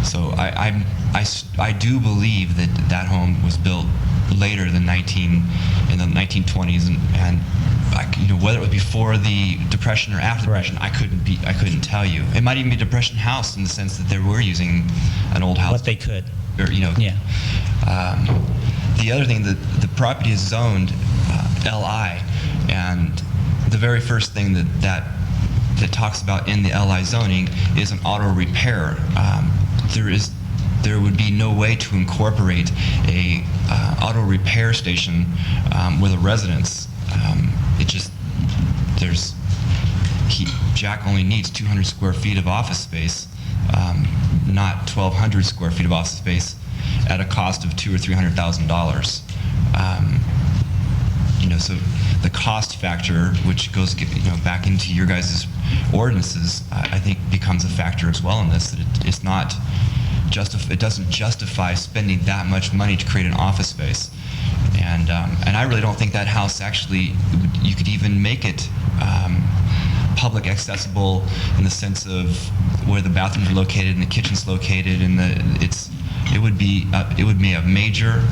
So I do believe that home was built later than in the 1920s, and whether it was before the Depression or after the Depression, I couldn't tell you. It might even be a Depression house in the sense that they were using an old house. What they could. Or, Yeah. The other thing, the property is zoned LI, and the very first thing that talks about in the LI zoning is an auto repair. There would be no way to incorporate a auto repair station with a residence. Jack only needs 200 square feet of office space, not 1,200 square feet of office space, at a cost of $200,000 or $300,000. So the cost factor, which goes back into your guys' ordinances, I think becomes a factor as well in this. That it's not it doesn't justify spending that much money to create an office space, and I really don't think that house actually you could even make it public accessible in the sense of where the bathrooms are located and the kitchen's located, and it would be a major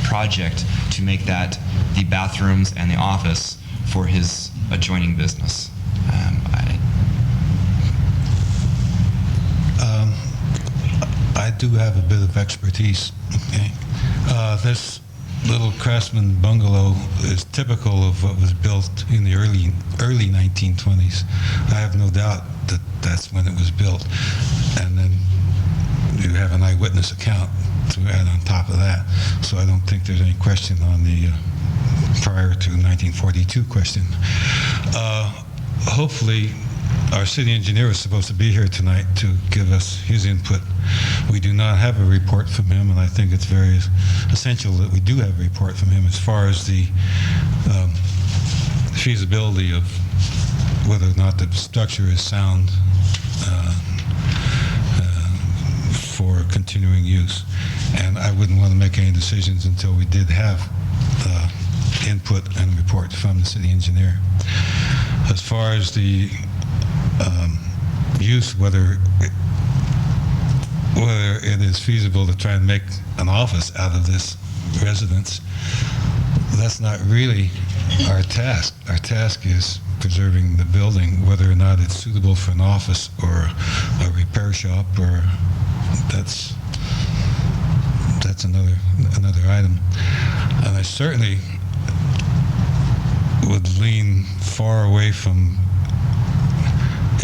project to make that the bathrooms and the office for his adjoining business. I do have a bit of expertise. Okay, this little craftsman bungalow is typical of what was built in the early 1920s. I have no doubt that that's when it was built, and then you have an eyewitness account to add on top of that. So I don't think there's any question on the prior to 1942 question. Hopefully, our city engineer is supposed to be here tonight to give us his input. We do not have a report from him, and I think it's very essential that we do have a report from him as far as the feasibility of whether or not the structure is sound for continuing use. And I wouldn't want to make any decisions until we did have input and report from the city engineer. As far as the use, whether it is feasible to try and make an office out of this residence, that's not really our task. Our task is preserving the building, whether or not it's suitable for an office or a repair shop, or that's another item. And I certainly would lean far away from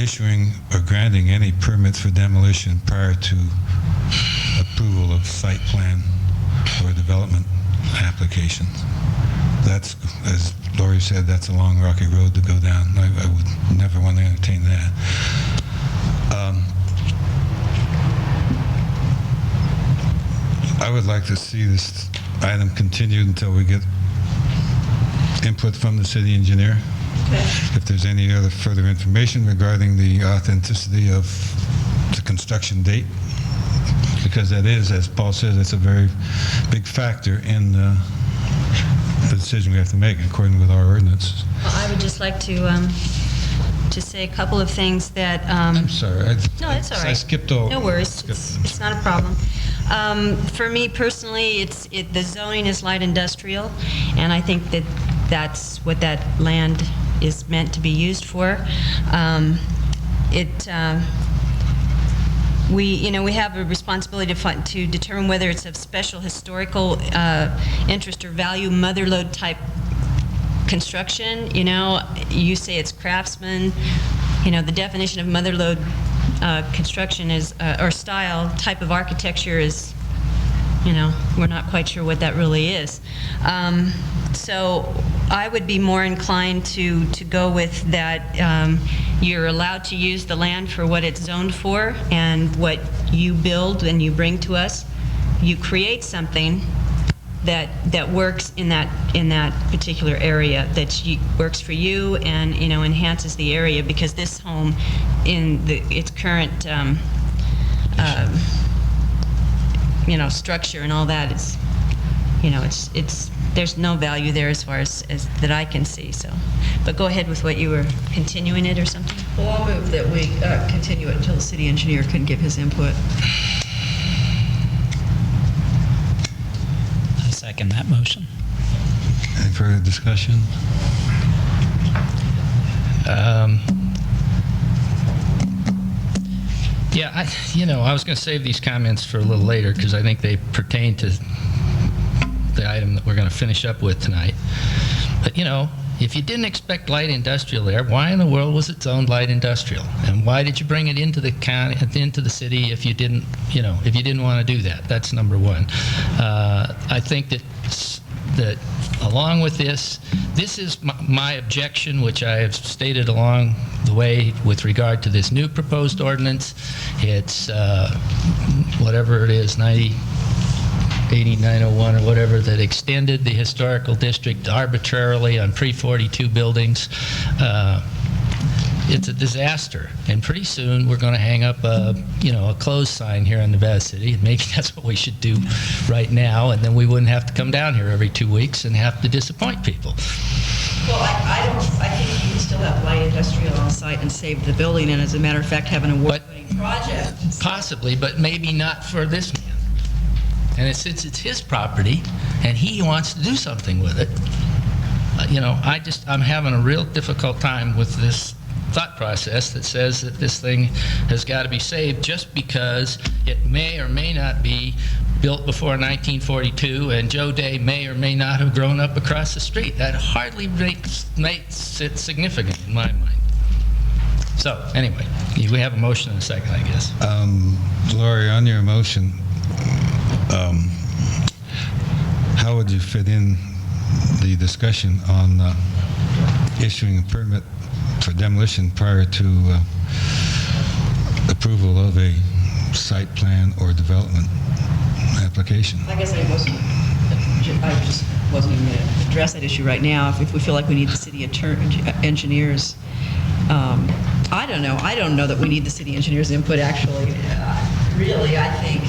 issuing or granting any permits for demolition prior to approval of site plan or development application. That's, as Lori said, that's a long, rocky road to go down. I would never want to entertain that. I would like to see this item continued until we get input from the city engineer. Okay. If there's any other further information regarding the authenticity of the construction date, because that is, as Paul says, it's a very big factor in the decision we have to make according with our ordinance. Well, I would just like to say a couple of things that... I'm sorry. No, it's all right. I skipped over. No worries. It's not a problem. For me personally, the zoning is light industrial, and I think that that's what that land is meant to be used for. We have a responsibility to determine whether it's of special historical interest or value, mother lode type construction. You say it's craftsman. The definition of mother lode construction is, or style, type of architecture is, we're not quite sure what that really is. So I would be more inclined to go with that you're allowed to use the land for what it's zoned for, and what you build and you bring to us, you create something that works in that particular area, that works for you and enhances the area, because this home in its current structure and all that is, it's there's no value there as far as that I can see. So, but go ahead with what you were continuing it or something. Well, I'll move that we continue it until the city engineer can give his input. I second that motion. Any further discussion? Yeah, I was going to save these comments for a little later because I think they pertain to the item that we're going to finish up with tonight. But, if you didn't expect light industrial there, why in the world was it zoned light industrial? And why did you bring it into the county, into the city if you didn't, if you didn't want to do that? That's number one. I think that along with this is my objection, which I have stated along the way with regard to this new proposed ordinance. It's whatever it is, 8901 or whatever, that extended the historical district arbitrarily on pre-42 buildings. It's a disaster, and pretty soon we're going to hang up a closed sign here in Nevada City, and maybe that's what we should do right now, and then we wouldn't have to come down here every 2 weeks and have to disappoint people. Well, I think you can still have light industrial on site and save the building, and as a matter of fact, have an award-winning project. Possibly, but maybe not for this man. And since it's his property and he wants to do something with it, I'm having a real difficult time with this thought process that says that this thing has got to be saved just because it may or may not be built before 1942 and Joe Day may or may not have grown up across the street. That hardly makes it significant in my mind. So, anyway, we have a motion and a second, I guess. Lori, on your motion, how would you fit in the discussion on issuing a permit for demolition prior to approval of a site plan or development application? I guess I just wasn't even going to address that issue right now. If we feel like we need the city engineer's I don't know. I don't know that we need the city engineer's input, actually. Really, I think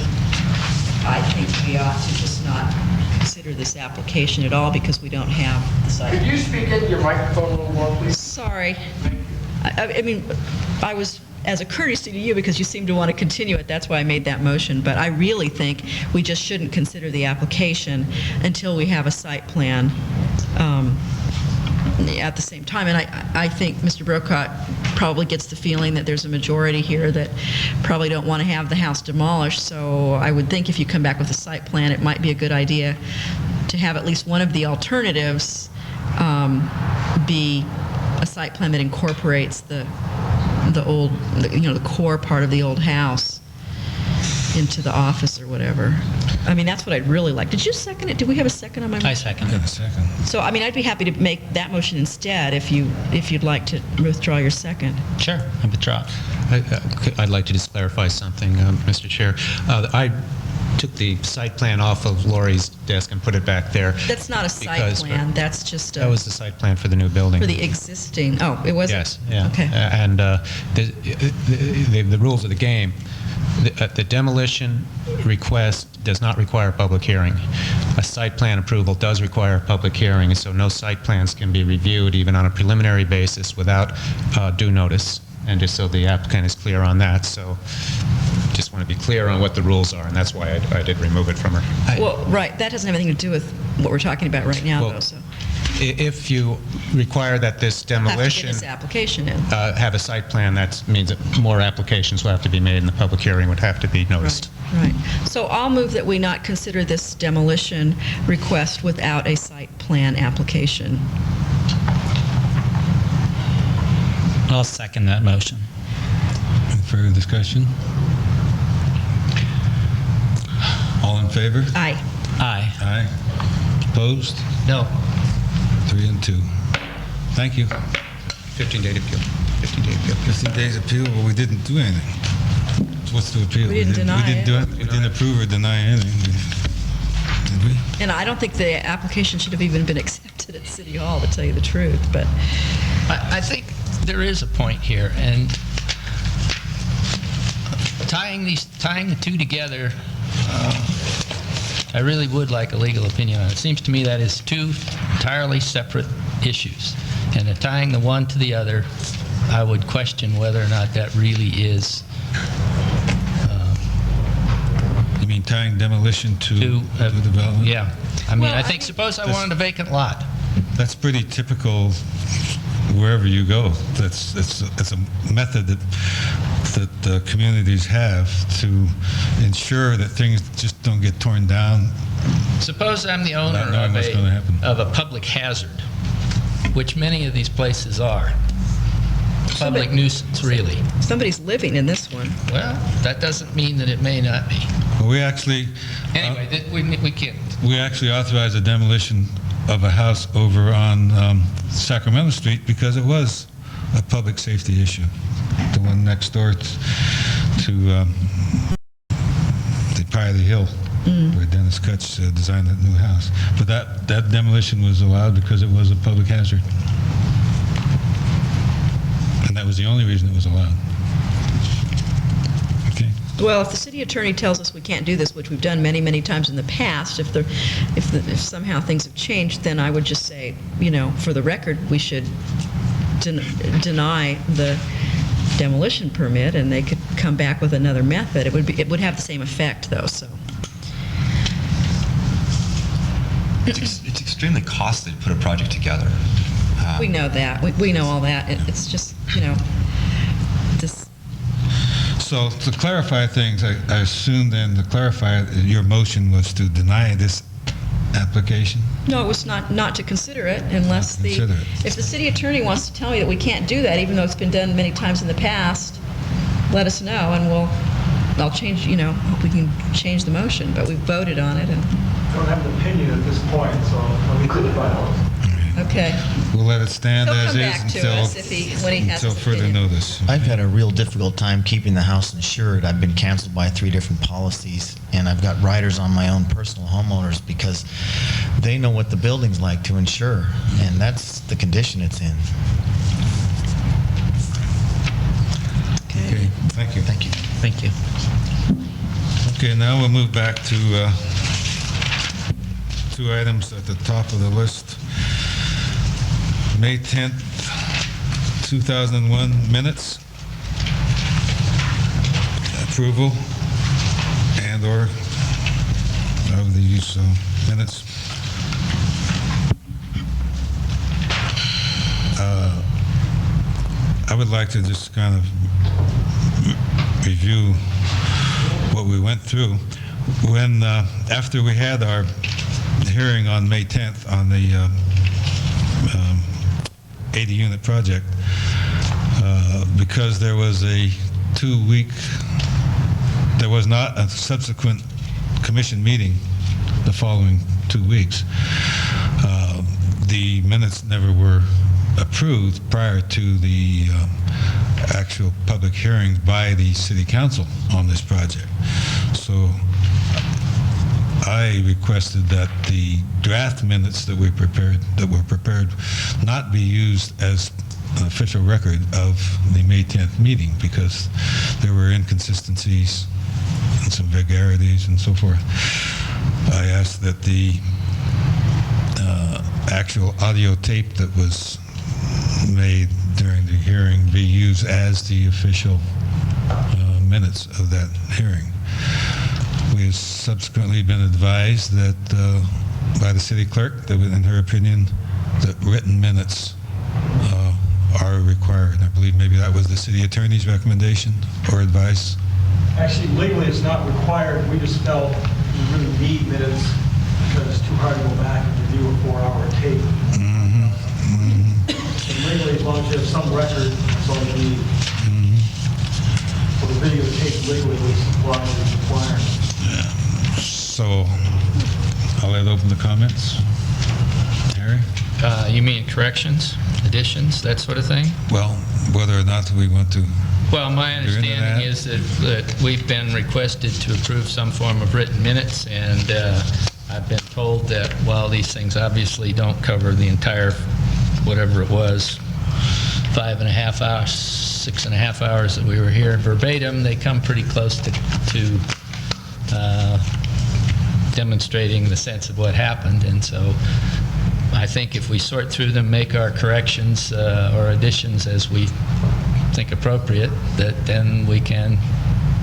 we ought to just not consider this application at all because we don't have the site. Could you speak into your microphone a little more, please? Sorry. I mean, I was, as a courtesy to you, because you seem to want to continue it, that's why I made that motion. But I really think we just shouldn't consider the application until we have a site plan at the same time. And I think Mr. Brokaw probably gets the feeling that there's a majority here that probably don't want to have the house demolished. So I would think if you come back with a site plan, it might be a good idea to have at least one of the alternatives be a site plan that incorporates the old, the core part of the old house into the office or whatever. I mean, that's what I'd really like. Did you second it? Did we have a second on my motion? I second Yeah, it. a second. So, I mean, I'd be happy to make that motion instead if you'd like to withdraw your second. Sure, I withdraw. I'd like to just clarify something, Mr. Chair. I took the site plan off of Lori's desk and put it back there. That's not a site Because- plan, that's just That was the site plan for the new building. for the existing, oh, it was? Yes, yeah. Okay. And the rules of the game, the demolition request does not require a public hearing. A site plan approval does require a public hearing, so no site plans can be reviewed even on a preliminary basis without due notice. And just so the applicant is clear on that, so just want to be clear on what the rules are, and that's why I did remove it from her. Well, right, that doesn't have anything to do with what we're talking about right now, Well, though, so If you require that this we'll have to get demolition this application in. have a site plan, that means that more applications will have to be made and the public hearing would have to be noticed. Right. So I'll move that we not consider this demolition request without a site plan application. I'll second that motion. Any further discussion? All in favor? Aye. Aye. Aye. Opposed? No. 3 and 2. Thank you. 15-day appeal. 15-day appeal. 15 days appeal, well, we didn't do anything. So what's the appeal? We didn't deny We didn't do it. it. We didn't approve or deny anything, did we? And I don't think the application should have even been accepted at City Hall, to tell you the truth, but I think there is a point here, and tying the two together, I really would like a legal opinion on it. It seems to me that is two entirely separate issues, and tying the one to the other, I would question whether or not that really is You mean tying demolition to development? yeah. I mean, Well, I think, suppose I wanted a vacant lot. That's pretty typical wherever you go. It's a method that communities have to ensure that things just don't get torn down. Suppose I'm the owner Not knowing what's gonna happen. of a public hazard, which many of these places are. Public nuisance, really. somebody's living in this one. Well, that doesn't mean that it may not be. Well, we actually Anyway, we can't. we actually authorized the demolition of a house over on Sacramento Street because it was a public safety issue. The one next door to the Piley Hill, where Dennis Kutch designed that new house. But that demolition was allowed because it was a public hazard. And that was the only reason it was allowed. Okay. Well, if the city attorney tells us we can't do this, which we've done many, many times in the past, if somehow things have changed, then I would just say, for the record, we should deny the demolition permit, and they could come back with another method. It would have the same effect, though. So It's extremely costly to put a project together. we know that. We know all that. It's just this. So to clarify things, I assume then to clarify, your motion was to deny this application? No, it was not to consider it unless Not to consider it. if the city attorney wants to tell me that we can't do that, even though it's been done many times in the past, let us know, and I'll change, we can change the motion, but we voted on it, and, I don't have an opinion at this point, so let me clarify those. okay. We'll let it stand He'll as come is back to until, us when he has until his further opinion. notice. I've had a real difficult time keeping the house insured. I've been canceled by 3 different policies, and I've got riders on my own personal homeowners because they know what the building's like to insure, and that's the condition it's in. Okay, now we'll move back to two items at the top of the list. May 10th, 2001 minutes. Approval and/or of these minutes. I would like to just kind of review what we went through. When, after we had our hearing on May 10th on the 80-unit project, because there was a 2-week, there was not a subsequent commission meeting the following 2 weeks. The minutes never were approved prior to the actual public hearings by the city council on this project. So I requested that the draft minutes that were prepared not be used as an official record of the May 10th meeting because there were inconsistencies and some vulgarities and so forth. I asked that the actual audio tape that was made during the hearing be used as the official minutes of that hearing. We have subsequently been advised that by the city clerk that in her opinion that written minutes are required. I believe maybe that was the city attorney's recommendation or advice. Actually, legally, it's not required. We just felt we really need minutes because it's too hard to go back and review a 4-hour tape. So legally, as long as you have some record, that's all you need. So the videotape legally would supply the requirements. So I'll let open the comments. Harry? You mean corrections, additions, that sort of thing? Well, whether or not we want to. Well, my understanding is that we've been requested to approve some form of written minutes, and I've been told that while these things obviously don't cover the entire, whatever it was, 5.5 hours, 6.5 hours that we were here verbatim, they come pretty close to demonstrating the sense of what happened, and so I think if we sort through them, make our corrections or additions as we think appropriate, that then we can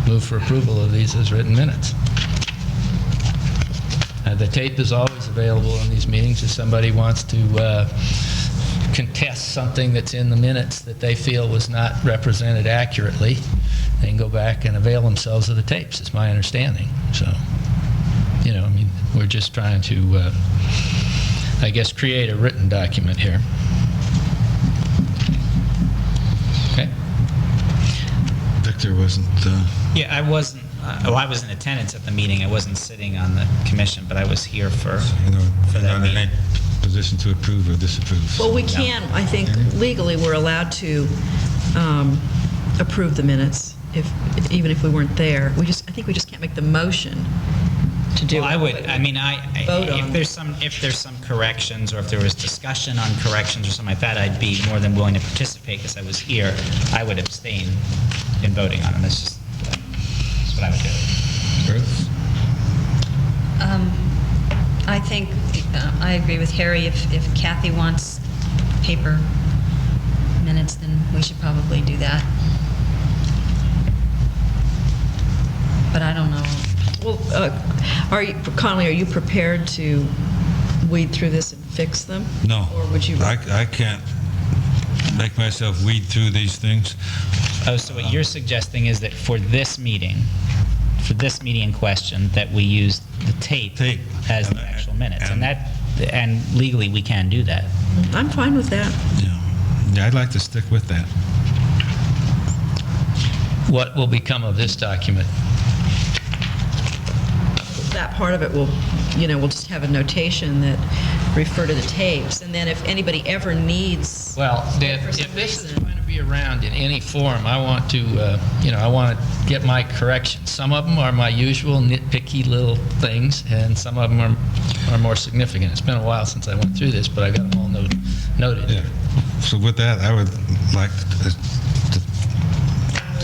move for approval of these as written minutes. The tape is always available in these meetings if somebody wants to contest something that's in the minutes that they feel was not represented accurately. They can go back and avail themselves of the tapes, is my understanding. So, you know, I mean, we're just trying to, I guess, create a written document here. Okay? Victor wasn't. Yeah, I wasn't. I was in attendance at the meeting. I wasn't sitting on the commission, but I was here for You're that not in meeting. any position to approve or disapprove. Well, we can, I think legally, we're allowed to approve the minutes, even if we weren't there. I think we just can't make the motion to do it. Well, I would. I mean, Vote if on. there's some corrections, or if there was discussion on corrections or something like that, I'd be more than willing to participate because I was here. I would abstain in voting on them. That's just that's what I would do. Ruth? I think I agree with Harry. If Kathy wants paper minutes, then we should probably do that. But I don't know. Well, Connelly, are you prepared to weed through this and fix them? No. Or would you? I can't make myself weed through these things. Oh, so what you're suggesting is that for this meeting in question, that we use the tape as the actual minutes, and legally we can do that. I'm fine with that. Yeah, I'd like to stick with that. What will become of this document? That part of it will, we'll just have a notation that refer to the tapes, and then if anybody ever needs. Well, for some if this is reason- going to be around in any form, I want to, I want to get my corrections. Some of them are my usual nitpicky little things, and some of them are more significant. It's been a while since I went through this, but I got them all noted. Yeah. So with that, I would like to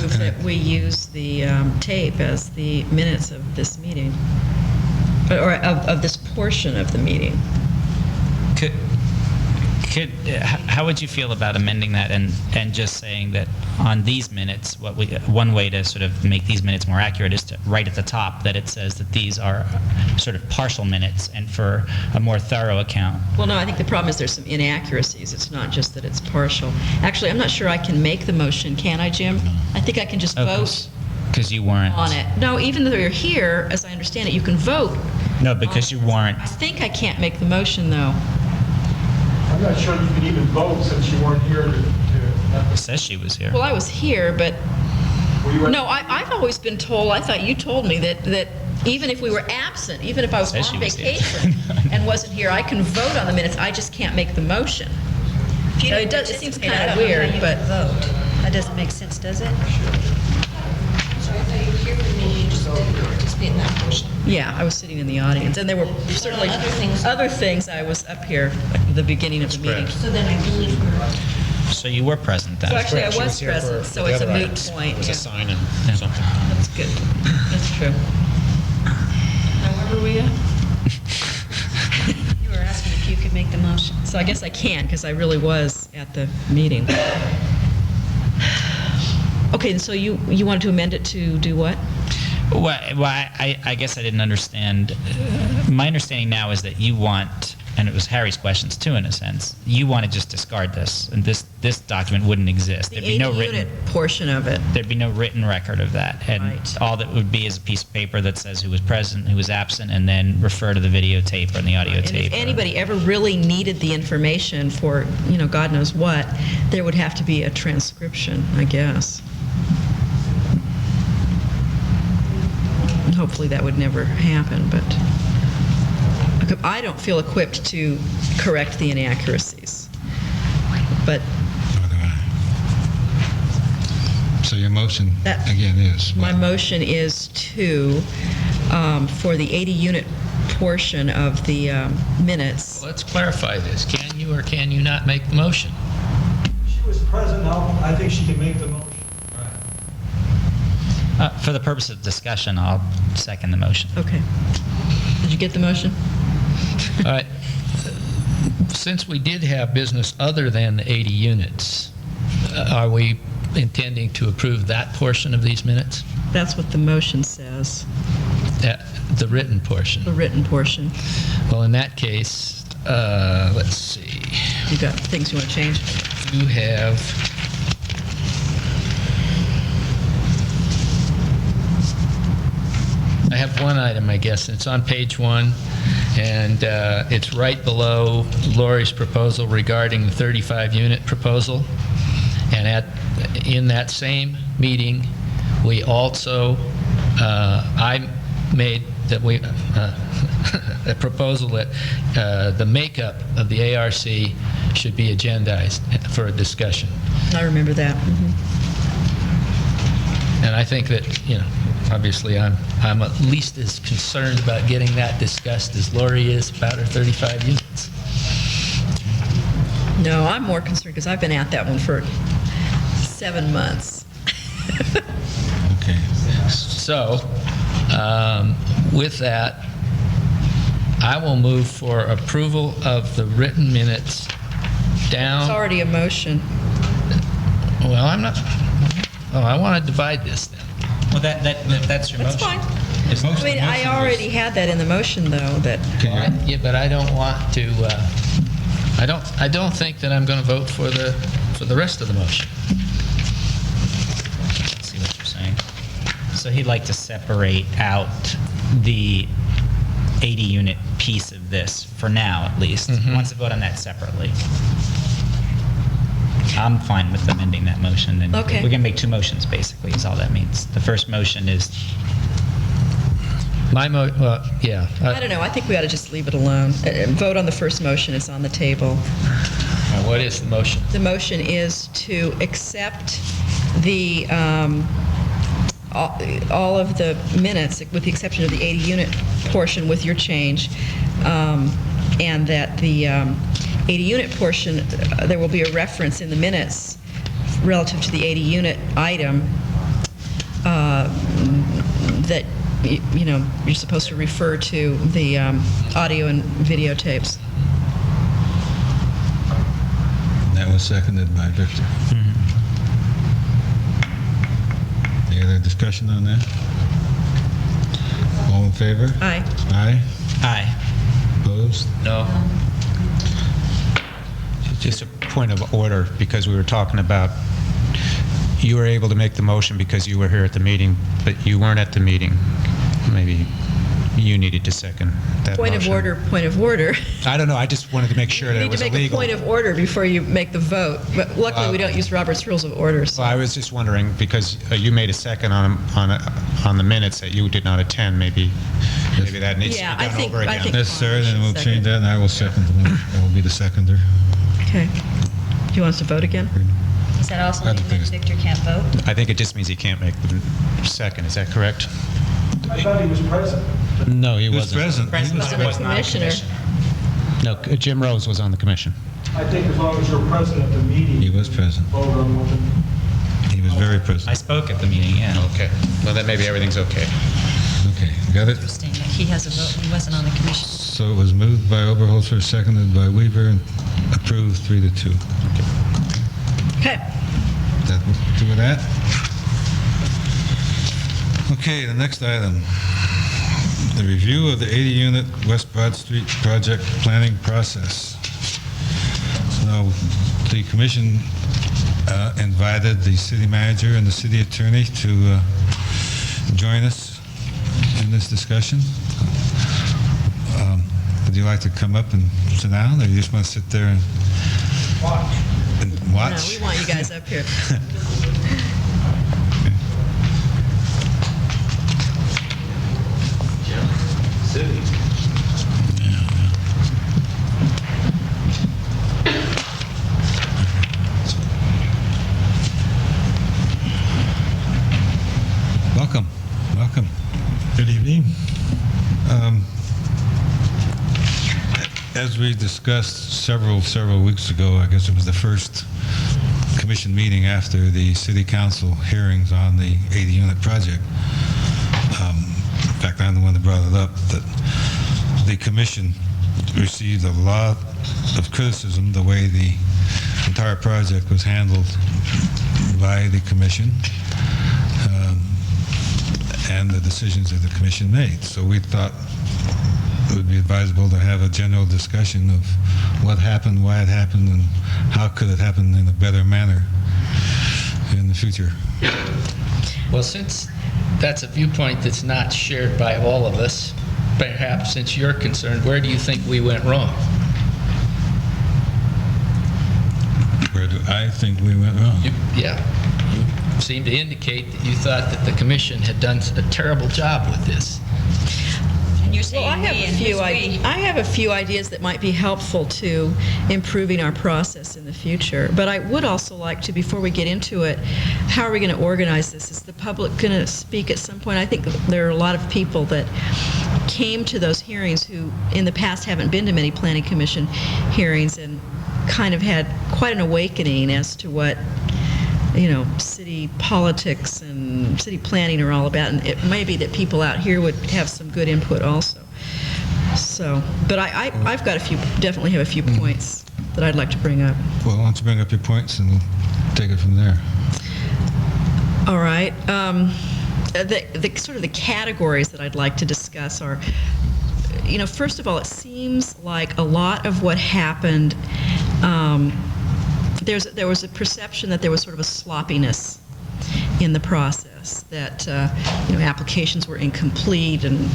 Move that we use the tape as the minutes of this meeting, or of this portion of the meeting. How would you feel about amending that and just saying that on these minutes, one way to sort of make these minutes more accurate is to write at the top that it says that these are sort of partial minutes, and for a more thorough account. Well, no, I think the problem is there's some inaccuracies. It's not just that it's partial. Actually, I'm not sure I can make the motion, can I, Jim? I think I can just vote Because you weren't. on it. No, even though you're here, as I understand it, you can vote. No, because you weren't. I think I can't make the motion, though. I'm not sure you can even vote since you weren't here It says she was here. Well, I was here, but, were you? no, I've always been told, I thought you told me that even if we were absent, even if I was Says she on was here. vacation and wasn't here, I can vote on the minutes, I just can't make the motion. It seems kind of weird, but... Vote. That doesn't make sense, does it? Yeah, I was sitting in the audience, and there were certainly other things. I was up here at the beginning of the meeting. So then I believe her. So you were present then. So actually, I She was here present, for so the it's a other moot items. point. It was yeah. a sign and something. That's good. That's true. Now, where were we at? You were asking if you could make the motion. So I guess I can, because I really was at the meeting. Okay, and so you wanted to amend it to do what? Well, I guess I didn't understand. My understanding now is that you want, and it was Harry's questions too, in a sense, you want to just discard this, and this document wouldn't exist. The 80-unit portion of it. There'd be no written record of that, and Right. all that would be is a piece of paper that says who was present, who was absent, and then refer to the videotape or the audio And tape. if anybody ever really needed the information for, you know, God knows what, there would have to be a transcription, I guess. And hopefully that would never happen, but I don't feel equipped to correct the inaccuracies. But Nor do I. So your motion, That- again, is my what? motion is to, for the 80-unit portion of the minutes, Let's clarify this. Can you or can you not make the motion? She was present, now I think she can make the motion. For the purpose of discussion, I'll second the motion. okay. Did you get the motion? All right. Since we did have business other than the 80 units, are we intending to approve that portion of these minutes? That's what the motion says, The written portion? the written portion. Well, in that case, let's see. You got things you want to change? You have... I have one item, I guess. It's on page 1, and it's right below Lori's proposal regarding the 35-unit proposal. And in that same meeting, we also, I made that we, a proposal that the makeup of the ARC should be agendized for a discussion. I remember that. And I think that, you know, obviously I'm at least as concerned about getting that discussed as Lori is about her 35 units. No, I'm more concerned because I've been at that one for 7 months. Okay. So, with that, I will move for approval of the written minutes down. It's already a motion. Well, I'm not, oh, I want to divide this then. Well, that's your That's motion. fine. I mean, I already had that in the motion, though, that, Yeah, but I don't want to, I don't think that I'm going to vote for the rest of the motion. Let's see what you're saying. So he'd like to separate out the 80-unit piece of this, for now at least. He wants to vote on that separately. I'm fine with amending that motion, and Okay. we're going to make two motions, basically, is all that means. The first motion is, Well, yeah. I don't know, I think we ought to just leave it alone. Vote on the first motion, it's on the table. What is the motion? The motion is to accept the, all of the minutes, with the exception of the 80-unit portion with your change, and that the 80-unit portion, there will be a reference in the minutes relative to the 80-unit item that, you know, you're supposed to refer to the audio and videotapes. That was seconded by Victor. Any other discussion on that? All in favor? Aye. Aye. Aye. Opposed? No. Just a point of order, because we were talking about, you were able to make the motion because you were here at the meeting, but you weren't at the meeting. Maybe you needed to second that Point of motion. order, point of order. I don't know, I just wanted to make sure that You it need was to make a illegal. point of order before you make the vote. But luckily, we don't use Robert's Rules of Order. So. Well, I was just wondering, because you made a second on the minutes that you did not attend, maybe that needs Yeah, to be I done think- over I again. think- Necessary, then we'll Second. change that, and I will second the motion. I will be the seconder. Okay. Do you want us to vote again? Does that also I mean don't that think Victor can't vote? I think it just means he can't make the second, is that correct? I thought he was present. No, he He was present. He was Wasn't a commissioner. No, Jim Rose was on the commission. I think as long as you're present at the meeting. He was present. Vote on what the He was very present. I spoke at the meeting, yeah. Okay, well, then maybe everything's okay. Okay, got it? Interesting that he has a vote and he wasn't on the commission. So it was moved by Oberholzer, seconded by Weaver, and approved 3-2. Okay. That do with that? Okay, the next item. The review of the 80-unit West Broad Street project planning process. So the commission invited the city manager and the city attorney to join us in this discussion. Would you like to come up and sit down, or you just want to sit there and No, watch? we want you guys up here. Welcome, welcome. Good evening. As we discussed several weeks ago, I guess it was the first commission meeting after the city council hearings on the 80-unit project. In fact, I'm the one that brought it up, that the commission received a lot of criticism the way the entire project was handled by the commission. And the decisions that the commission made. So we thought it would be advisable to have a general discussion of what happened, why it happened, and how could it happen in a better manner in the future. Well, since that's a viewpoint that's not shared by all of us, perhaps since you're concerned, where do you think we went wrong? Where do I think we went wrong? Yeah, you seem to indicate that you thought that the commission had done a terrible job with this. And you're Well, saying we, and who's we? I have a few ideas that might be helpful to improving our process in the future. But I would also like to, before we get into it, how are we going to organize this? Is the public going to speak at some point? I think there are a lot of people that came to those hearings who in the past haven't been to many planning commission hearings and kind of had quite an awakening as to what, you know, city politics and city planning are all about, and it may be that people out here would have some good input also. So, but I've got definitely have a few points that I'd like to bring up. Well, why don't you bring up your points and we'll take it from there. All right. The sort of the categories that I'd like to discuss are, you know, first of all, it seems like a lot of what happened, there was a perception that there was sort of a sloppiness in the process, that you know, applications were incomplete and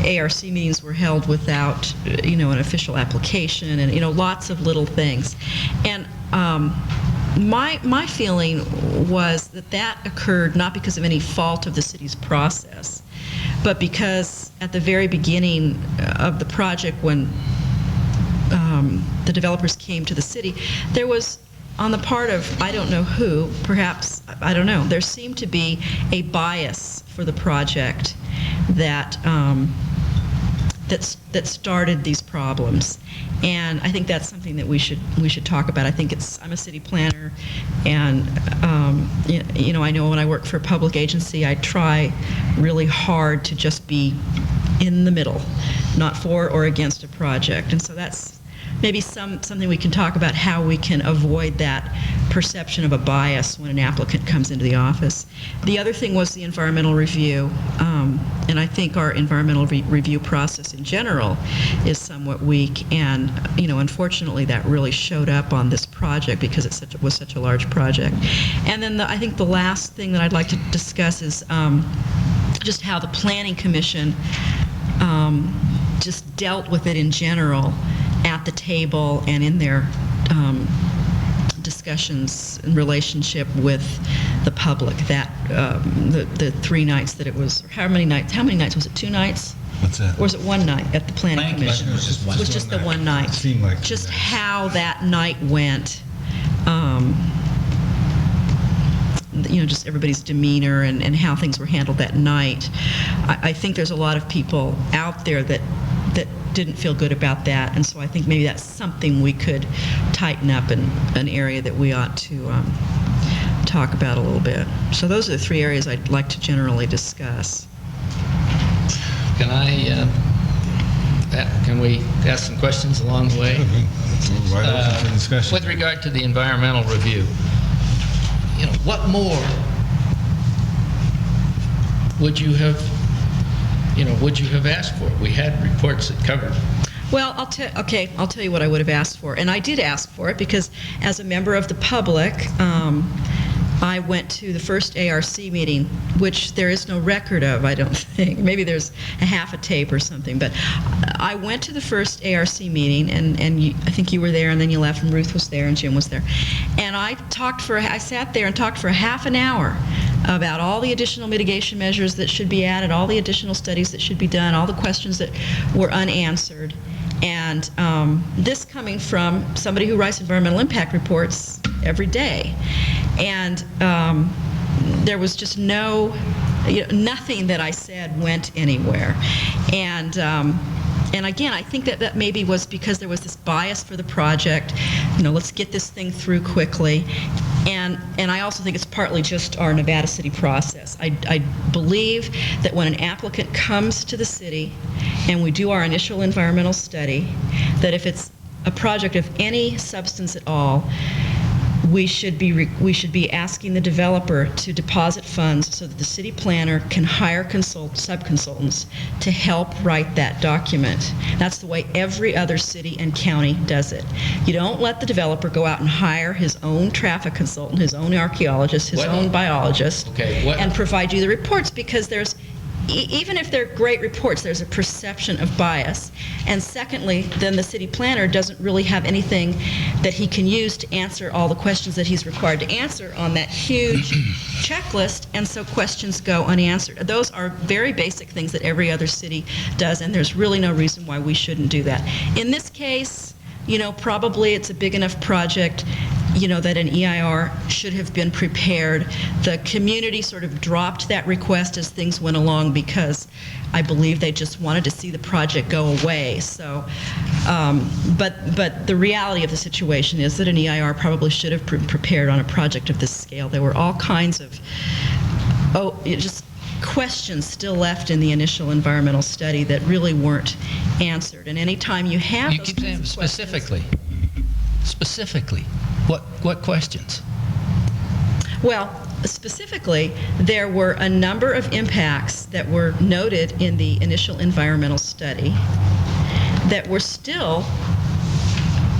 ARC meetings were held without, you know, an official application, and, you know, lots of little things. And my feeling was that occurred not because of any fault of the city's process, but because at the very beginning of the project, when the developers came to the city, there was, on the part of, I don't know who, perhaps, I don't know, there seemed to be a bias for the project that that started these problems. And I think that's something that we should talk about. I think I'm a city planner, and I know when I work for a public agency, I try really hard to just be in the middle, not for or against a project. And so that's maybe something we can talk about, how we can avoid that perception of a bias when an applicant comes into the office. The other thing was the environmental review, and I think our environmental review process in general is somewhat weak, and unfortunately that really showed up on this project because it was such a large project. And then I think the last thing that I'd like to discuss is just how the Planning Commission just dealt with it in general at the table and in their discussions in relationship with the public. That the 3 nights that it was, how many nights was it? 2 nights? What's that? Or was it 1 night at the Planning Commission? Commission was just It was just the 1 night. It seemed like just 2 nights. how that night went. Just everybody's demeanor and how things were handled that night. I think there's a lot of people out there that didn't feel good about that, and so I think maybe that's something we could tighten up, in an area that we ought to talk about a little bit. So those are the 3 areas I'd like to generally discuss. Can we ask some questions along the way? We're wide open for discussion. With regard to the environmental review, what more would you have asked for? We had reports that covered. Well, I'll tell you what I would have asked for, and I did ask for it because as a member of the public, I went to the first ARC meeting, which there is no record of, I don't think. Maybe there's a half a tape or something, but I went to the first ARC meeting, and I think you were there, and then you left, and Ruth was there, and Jim was there. And I sat there and talked for half an hour about all the additional mitigation measures that should be added, all the additional studies that should be done, all the questions that were unanswered. And this coming from somebody who writes environmental impact reports every day. And there was just nothing that I said went anywhere. And again, I think that maybe was because there was this bias for the project. Let's get this thing through quickly. And I also think it's partly just our Nevada City process. I believe that when an applicant comes to the city and we do our initial environmental study, that if it's a project of any substance at all, we should be asking the developer to deposit funds so that the city planner can hire sub-consultants to help write that document. That's the way every other city and county does it. You don't let the developer go out and hire his own traffic consultant, his own archaeologist, his own biologist, and provide you the reports, because even if they're great reports, there's a perception of bias. And secondly, then the city planner doesn't really have anything that he can use to answer all the questions that he's required to answer on that huge checklist, and so questions go unanswered. Those are very basic things that every other city does, and there's really no reason why we shouldn't do that. In this case, probably it's a big enough project that an EIR should have been prepared. The community sort of dropped that request as things went along because I believe they just wanted to see the project go away. So, but the reality of the situation is that an EIR probably should have been prepared on a project of this scale. There were all kinds of, just questions still left in the initial environmental study that really weren't answered. And anytime you have those kinds of questions, Specifically, what questions? Well, specifically, there were a number of impacts that were noted in the initial environmental study that were still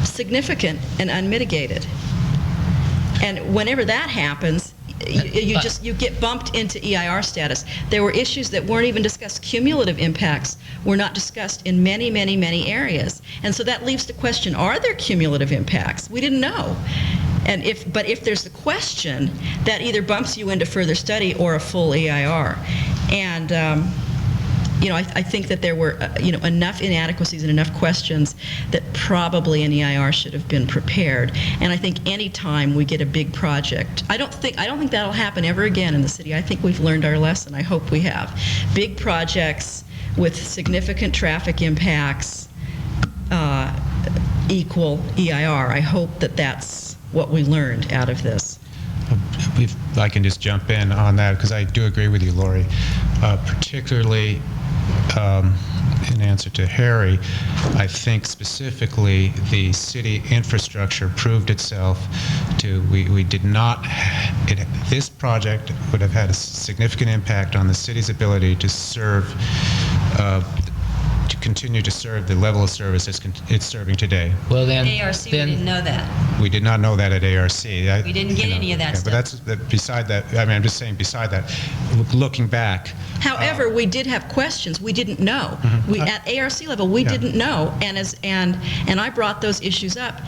significant and unmitigated. And whenever that happens, you get bumped into EIR status. There were issues that weren't even discussed. Cumulative impacts were not discussed in many, many, many areas. And so that leaves the question, are there cumulative impacts? We didn't know. But if there's the question, that either bumps you into further study or a full EIR. And I think that there were enough inadequacies and enough questions that probably an EIR should have been prepared. And I think any time we get a big project, I don't think that'll happen ever again in the city. I think we've learned our lesson. I hope we have. Big projects with significant traffic impacts equal EIR. I hope that that's what we learned out of this. If I can just jump in on that, because I do agree with you, Lori, particularly in answer to Harry. I think specifically the city infrastructure proved itself to, we did not, this project would have had a significant impact on the city's ability to serve, to continue to serve the level of service it's serving today. Well, then... ARC, we didn't know that. We did not know that at ARC. We didn't get any of that stuff. But that's, beside that, I mean, I'm just saying beside that, looking back. However, we did have questions we didn't know. We, at ARC level, we didn't know, and I brought those issues up.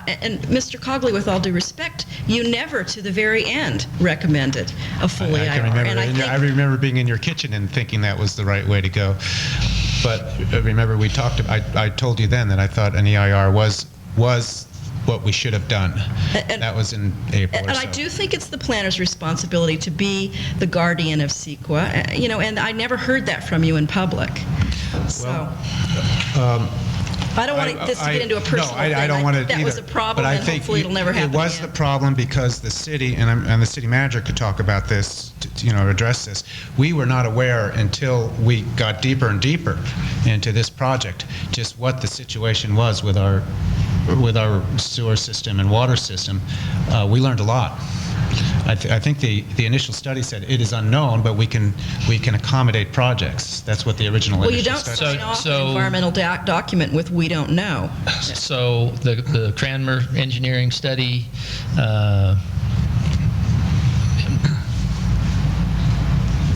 And Mr. Cogley, with all due respect, you never, to the very end, recommended a full EIR. I remember being in your kitchen and thinking that was the right way to go. But remember, we talked. I told you then that I thought an EIR was what we should have done. And that was in April. And I do think it's the planner's responsibility to be the guardian of CEQA. You know, and I never heard that from you in public. So. I don't want this to get into a personal thing. I don't want to that either. was a problem, but I and think hopefully it'll never happen It was again. the problem because the city, and the city manager could talk about this, to address this. We were not aware until we got deeper and deeper into this project, just what the situation was with our sewer system and water system. We learned a lot. I think the initial study said it is unknown, but we can accommodate projects. That's what the original Well, you initial don't study sign off an environmental document with "we don't know." So the Cranmer engineering study,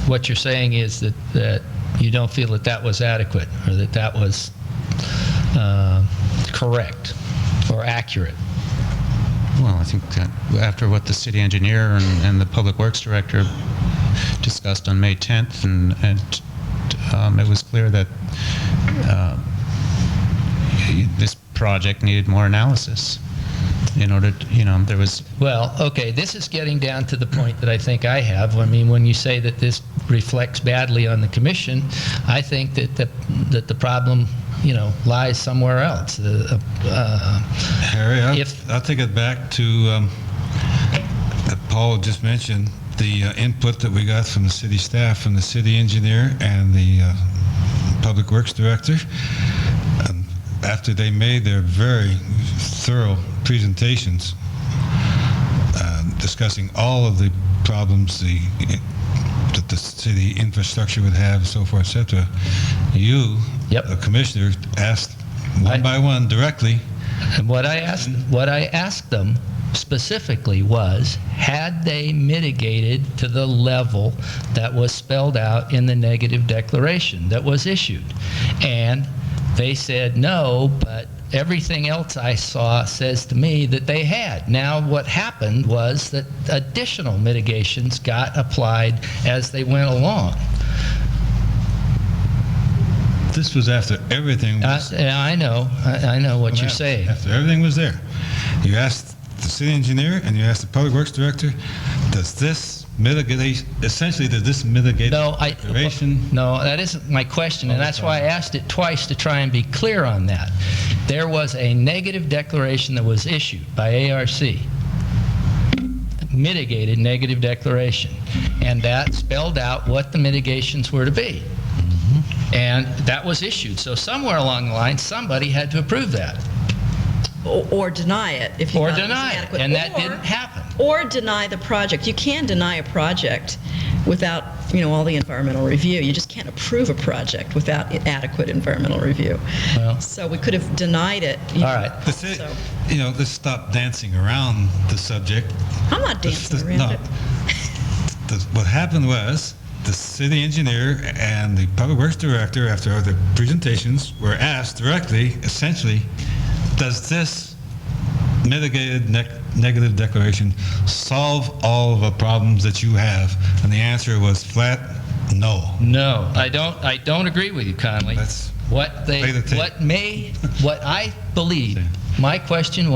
what you're saying is that you don't feel that was adequate, or that was correct or accurate. Well, I think that after what the city engineer and the public works director discussed on May 10th, and it was clear that this project needed more analysis in order to, there was... Well, okay, this is getting down to the point that I think I have. I mean, when you say that this reflects badly on the commission, I think that the problem lies somewhere else. Harry, I'll take it back to that Paul just mentioned, the input that we got from the city staff, from the city engineer and the public works director. After they made their very thorough presentations, discussing all of the problems that the city infrastructure would have, so forth, etc. You, the commissioner, asked one by one directly. And what I asked them specifically was, had they mitigated to the level that was spelled out in the negative declaration that was issued? And they said no, but everything else I saw says to me that they had. Now, what happened was that additional mitigations got applied as they went along. This was after everything was... I know what you're saying. After everything was there. You asked the city engineer and you asked the public works director, does this mitigate, essentially, does this mitigate the declaration? No, that isn't my question, and that's why I asked it twice to try and be clear on that. There was a negative declaration that was issued by ARC, mitigated negative declaration, and that spelled out what the mitigations were to be. And that was issued. So somewhere along the line, somebody had to approve that. Or deny it if you or thought it was deny inadequate. it, and that didn't happen. Or deny the project. You can deny a project without, all the environmental review. You just can't approve a project without adequate environmental review. Well, so we could have denied it. All right. Let's stop dancing around the subject. I'm not dancing around it. What happened was the city engineer and the public works director, after the presentations, were asked directly, essentially, does this mitigated negative declaration solve all of the problems that you have? And the answer was flat no. No, I don't agree with you, Connelly. What Play the tape. what I believe, my question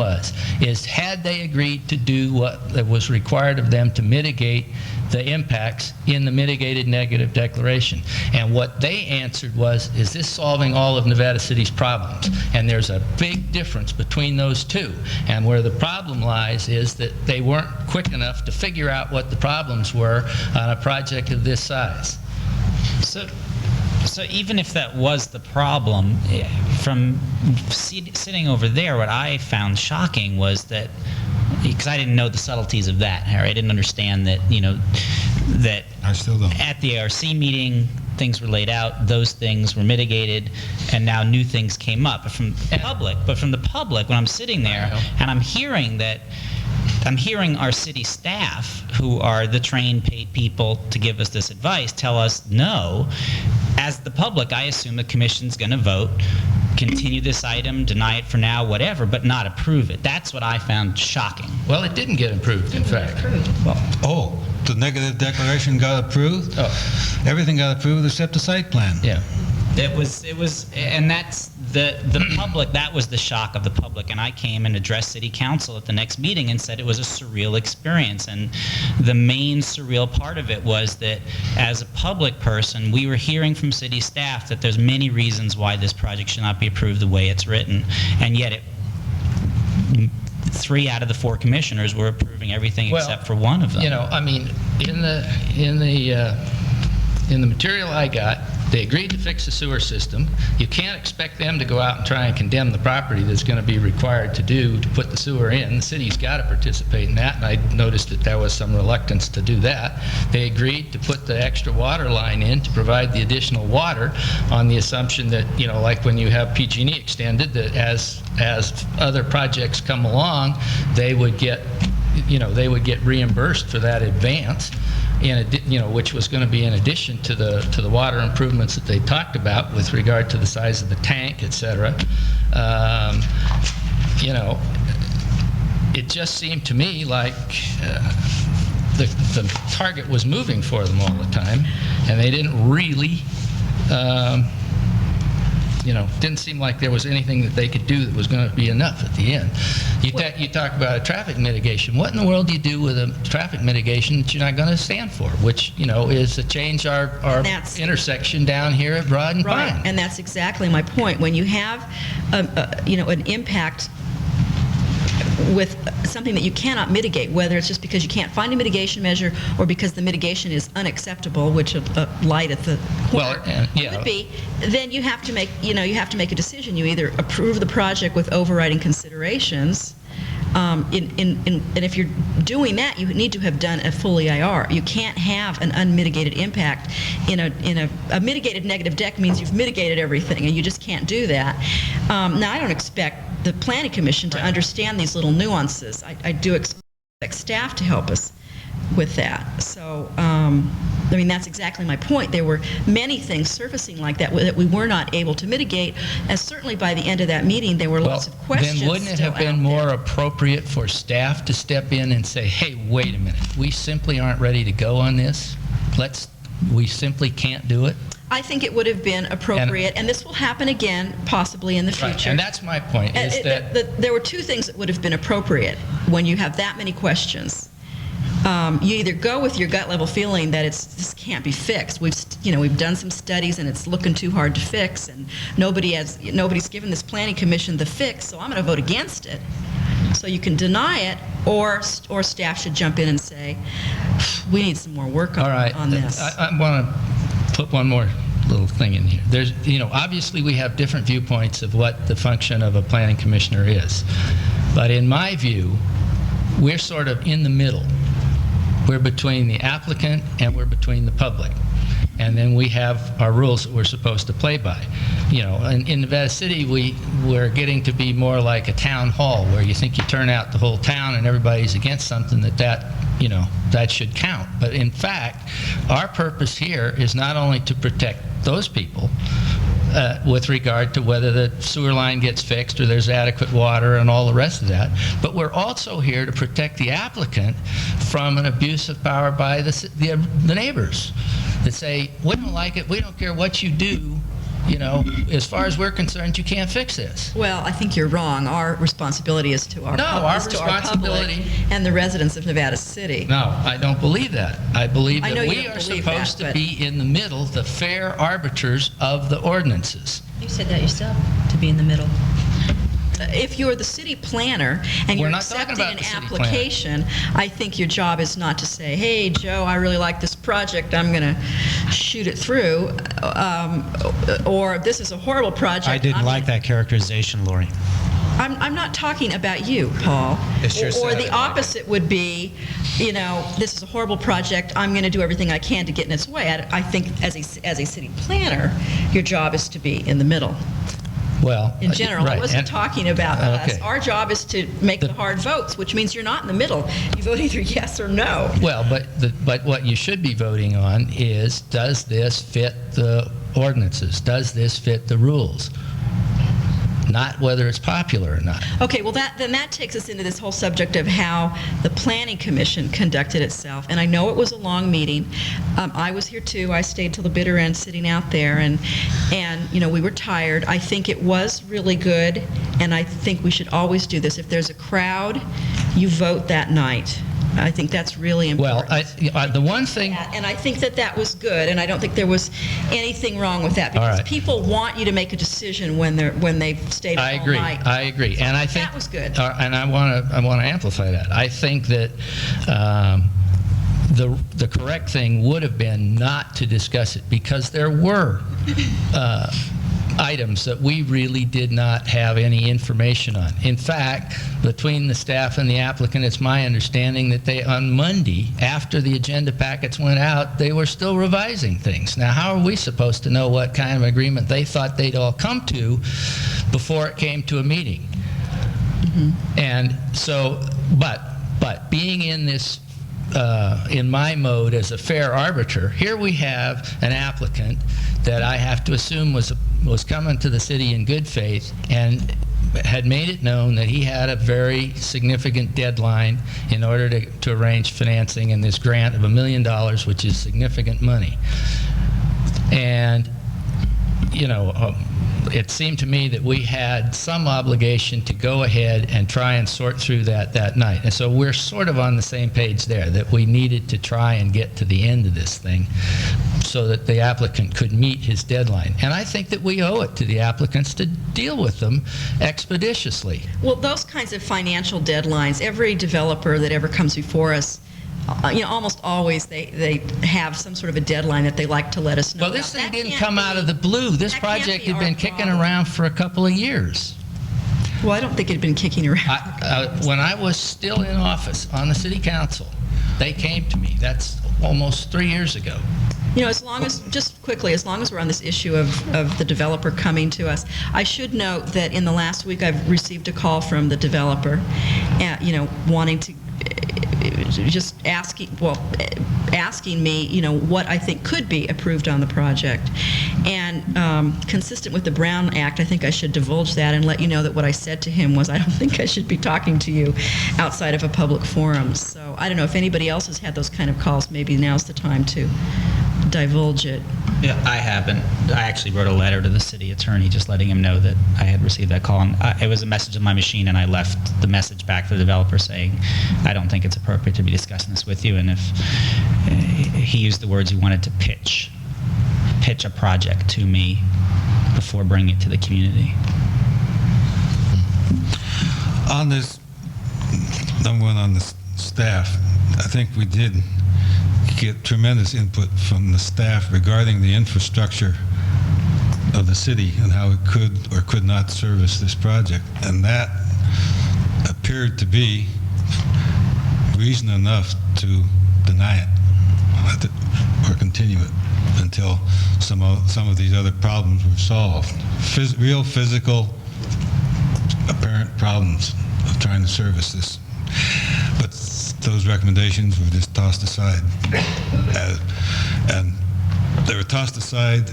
is had they agreed to do what was required of them to mitigate the impacts in the mitigated negative declaration? And what they answered was, is this solving all of Nevada City's problems? And there's a big difference between those two. And where the problem lies is that they weren't quick enough to figure out what the problems were on a project of this size. So even if that was the problem, from sitting over there, what I found shocking was that, because I didn't know the subtleties of that, Harry, I didn't understand that, that I still don't. at the ARC meeting, things were laid out, those things were mitigated, and now new things came up. But from the public, when I'm sitting there and I'm hearing our city staff, who are the trained, paid people to give us this advice, tell us no. As the public, I assume the commission's going to vote, continue this item, deny it for now, whatever, but not approve it. That's what I found shocking. Well, it didn't get approved, in fact. Oh, the negative declaration got approved? Oh. Everything got approved except the site plan. Yeah. It was, and that's the public, that was the shock of the public. And I came and addressed City Council at the next meeting and said it was a surreal experience. And the main surreal part of it was that as a public person, we were hearing from city staff that there's many reasons why this project should not be approved the way it's written. And yet 3 out of the 4 commissioners were approving everything except for one of them. I mean, in the material I got, they agreed to fix the sewer system. You can't expect them to go out and try and condemn the property that's going to be required to put the sewer in. The city's got to participate in that, and I noticed that there was some reluctance to do that. They agreed to put the extra water line in to provide the additional water on the assumption that, like when you have PG&E extended, that as other projects come along, they would get reimbursed for that advance. Which was going to be in addition to the water improvements that they talked about with regard to the size of the tank, et cetera. It just seemed to me like the target was moving for them all the time, and they didn't really, didn't seem like there was anything that they could do that was going to be enough at the end. You talk about a traffic mitigation. What in the world do you do with a traffic mitigation that you're not going to stand for, which, is to change our intersection down here at Broad and Pine? Right, and that's exactly my point. When you have, an impact with something that you cannot mitigate, whether it's just because you can't find a mitigation measure or because the mitigation is unacceptable, which a light at the corner would be, then you have to make, a decision. You either approve the project with overriding considerations, and if you're doing that, you need to have done a full EIR. You can't have an unmitigated impact in a mitigated negative deck means you've mitigated everything, and you just can't do that. Now, I don't expect the Planning Commission to understand these little nuances. I do expect staff to help us with that. So, that's exactly my point. There were many things surfacing like that that we were not able to mitigate, and certainly by the end of that meeting, there were lots of questions. Then wouldn't it have been more appropriate for staff to step in and say, hey, wait a minute, we simply aren't ready to go on this? We simply can't do it? I think it would have been appropriate, and this will happen again, possibly in the future. Right, and that's my point, is that there were 2 things that would have been appropriate when you have that many questions. You either go with your gut level feeling that this can't be fixed. We've done some studies and it's looking too hard to fix, and nobody's given this Planning Commission the fix, so I'm going to vote against it. So you can deny it, or staff should jump in and say, we need some more work on this. I want to put one more little thing in here. There's, obviously we have different viewpoints of what the function of a planning commissioner is, but in my view, we're sort of in the middle. We're between the applicant and we're between the public. And then we have our rules that we're supposed to play by. In Nevada City, we're getting to be more like a town hall where you think you turn out the whole town and everybody's against something that should count. But in fact, our purpose here is not only to protect those people with regard to whether the sewer line gets fixed or there's adequate water and all the rest of that, but we're also here to protect the applicant from an abuse of power by the neighbors that say, we don't like it, we don't care what you do, you know, as far as we're concerned, you can't fix this. Well, I think you're wrong. Our responsibility is to our, No, our is to our public responsibility- and the residents of Nevada City. No, I don't believe that. I believe I know that you we don't are believe supposed that, to but- be in the middle, the fair arbiters of the ordinances. You said that yourself, to be in the middle. If you're the city planner and We're you're not talking accepting about an the city planner. application, I think your job is not to say, hey, Joe, I really like this project, I'm going to shoot it through, or this is a horrible project. I didn't I'm like that characterization, Lori. I'm not talking about you, Paul. It sure Or sounded the like opposite would be, you know, this is a horrible project, I'm going to do everything I can to get in its way. I think as a city planner, your job is to be in the middle. Well, In general, I right, wasn't and- talking about us. Okay. Our job is to make the hard votes, which means you're not in the middle. You vote either yes or no. Well, but what you should be voting on is, does this fit the ordinances? Does this fit the rules? Not whether it's popular or not. Okay, well, then that takes us into this whole subject of how the Planning Commission conducted itself. And I know it was a long meeting. I was here too. I stayed till the bitter end sitting out there, and you know, we were tired. I think it was really good, and I think we should always do this. If there's a crowd, you vote that night. I think that's really important. Well, the one thing... And I think that was good, and I don't think there was anything wrong with that, because All right. people want you to make a decision when they've stayed up I all agree. night. I agree, and I think That was good. And I want to amplify that. I think that the correct thing would have been not to discuss it, because there were items that we really did not have any information on. In fact, between the staff and the applicant, it's my understanding that they, on Monday, after the agenda packets went out, they were still revising things. Now, how are we supposed to know what kind of agreement they thought they'd all come to before it came to a meeting? And so, but being in this, in my mode as a fair arbiter, here we have an applicant that I have to assume was coming to the city in good faith and had made it known that he had a very significant deadline in order to arrange financing in this grant of $1 million, which is significant money. And, you know, it seemed to me that we had some obligation to go ahead and try and sort through that night. And so we're sort of on the same page there, that we needed to try and get to the end of this thing so that the applicant could meet his deadline. And I think that we owe it to the applicants to deal with them expeditiously. Well, those kinds of financial deadlines, every developer that ever comes before us, you know, almost always they have some sort of a deadline that they like to let us know. Well, this about. thing That didn't can't come be- out of the blue. This that can't project be had been our kicking problem. around for a couple of years. Well, I don't think it had been kicking around. When I was still in office on the city council, they came to me. That's almost 3 years ago. You know, as long as, just quickly, as long as we're on this issue of the developer coming to us, I should note that in the last week I've received a call from the developer, you know, wanting to, just asking me, you know, what I think could be approved on the project. And consistent with the Brown Act, I think I should divulge that and let you know that what I said to him was, I don't think I should be talking to you outside of a public forum. So I don't know if anybody else has had those kind of calls. Maybe now's the time to divulge it. Yeah, I haven't. I actually wrote a letter to the city attorney just letting him know that I had received that call. And it was a message on my machine, and I left the message back to the developer saying, I don't think it's appropriate to be discussing this with you. And if he used the words, he wanted to pitch a project to me before bringing it to the community. On this, number one, on the staff, I think we did get tremendous input from the staff regarding the infrastructure of the city and how it could or could not service this project. And that appeared to be reason enough to deny it or continue it until some of these other problems were solved. Real physical, apparent problems of trying to service this. But those recommendations were just tossed aside. And they were tossed aside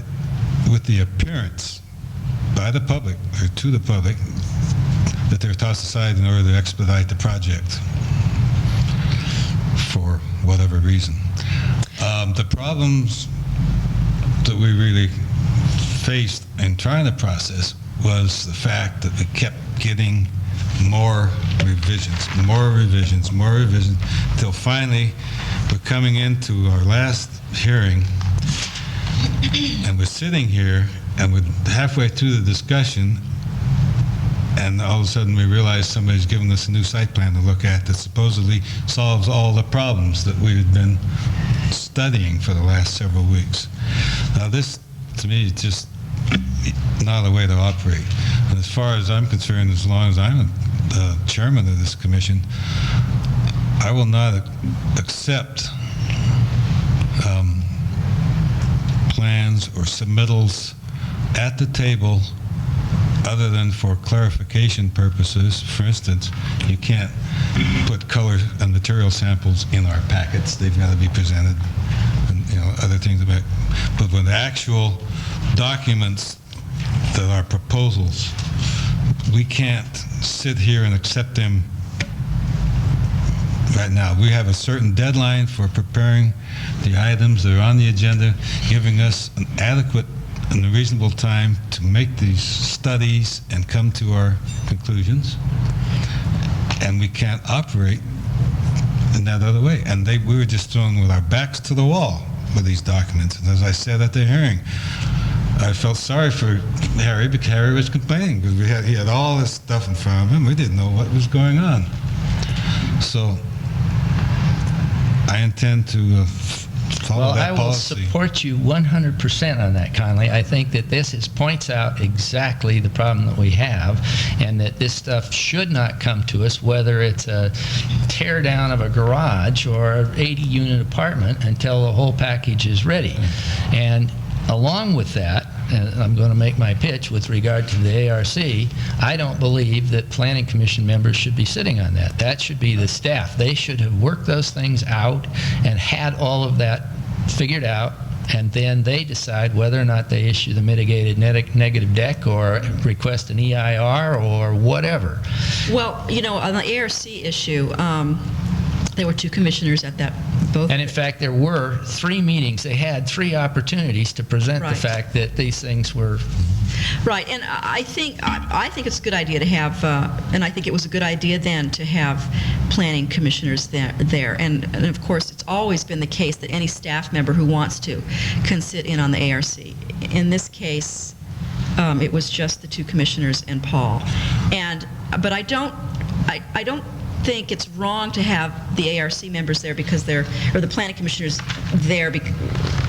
with the appearance by the public, or to the public, that they were tossed aside in order to expedite the project for whatever reason. The problems that we really faced in trying the process was the fact that we kept getting more revisions, until finally we're coming into our last hearing, and we're sitting here, and we're halfway through the discussion, and all of a sudden we realize somebody's given us a new site plan to look at that supposedly solves all the problems that we had been studying for the last several weeks. Now this, to me, is just not a way to operate. And as far as I'm concerned, as long as I'm the chairman of this commission, I will not accept plans or submittals at the table other than for clarification purposes. For instance, you can't put color and material samples in our packets. They've got to be presented, and other things about. But with actual documents that are proposals, we can't sit here and accept them right now. We have a certain deadline for preparing the items that are on the agenda, giving us an adequate and a reasonable time to make these studies and come to our conclusions. And we can't operate in that other way. And we were just thrown with our backs to the wall with these documents. And as I said at the hearing, I felt sorry for Harry because Harry was complaining because he had all this stuff in front of him. We didn't know what was going on. So I intend to follow that policy. Well, I will support you 100% on that, Connelly. I think that this points out exactly the problem that we have, and that this stuff should not come to us, whether it's a tear down of a garage or an 80-unit apartment, until the whole package is ready. And along with that, and I'm going to make my pitch with regard to the ARC, I don't believe that Planning Commission members should be sitting on that. That should be the staff. They should have worked those things out and had all of that figured out, and then they decide whether or not they issue the mitigated negative deck or request an EIR or whatever. Well, on the ARC issue, there were two commissioners at that. And in fact, there were 3 meetings. They had 3 opportunities to present the fact that these things were... Right, and I think it's a good idea to have, and I think it was a good idea then to have planning commissioners there. And of course, it's always been the case that any staff member who wants to can sit in on the ARC. In this case, it was just the 2 commissioners and Paul. But I don't think it's wrong to have the ARC members there because or the planning commissioners there,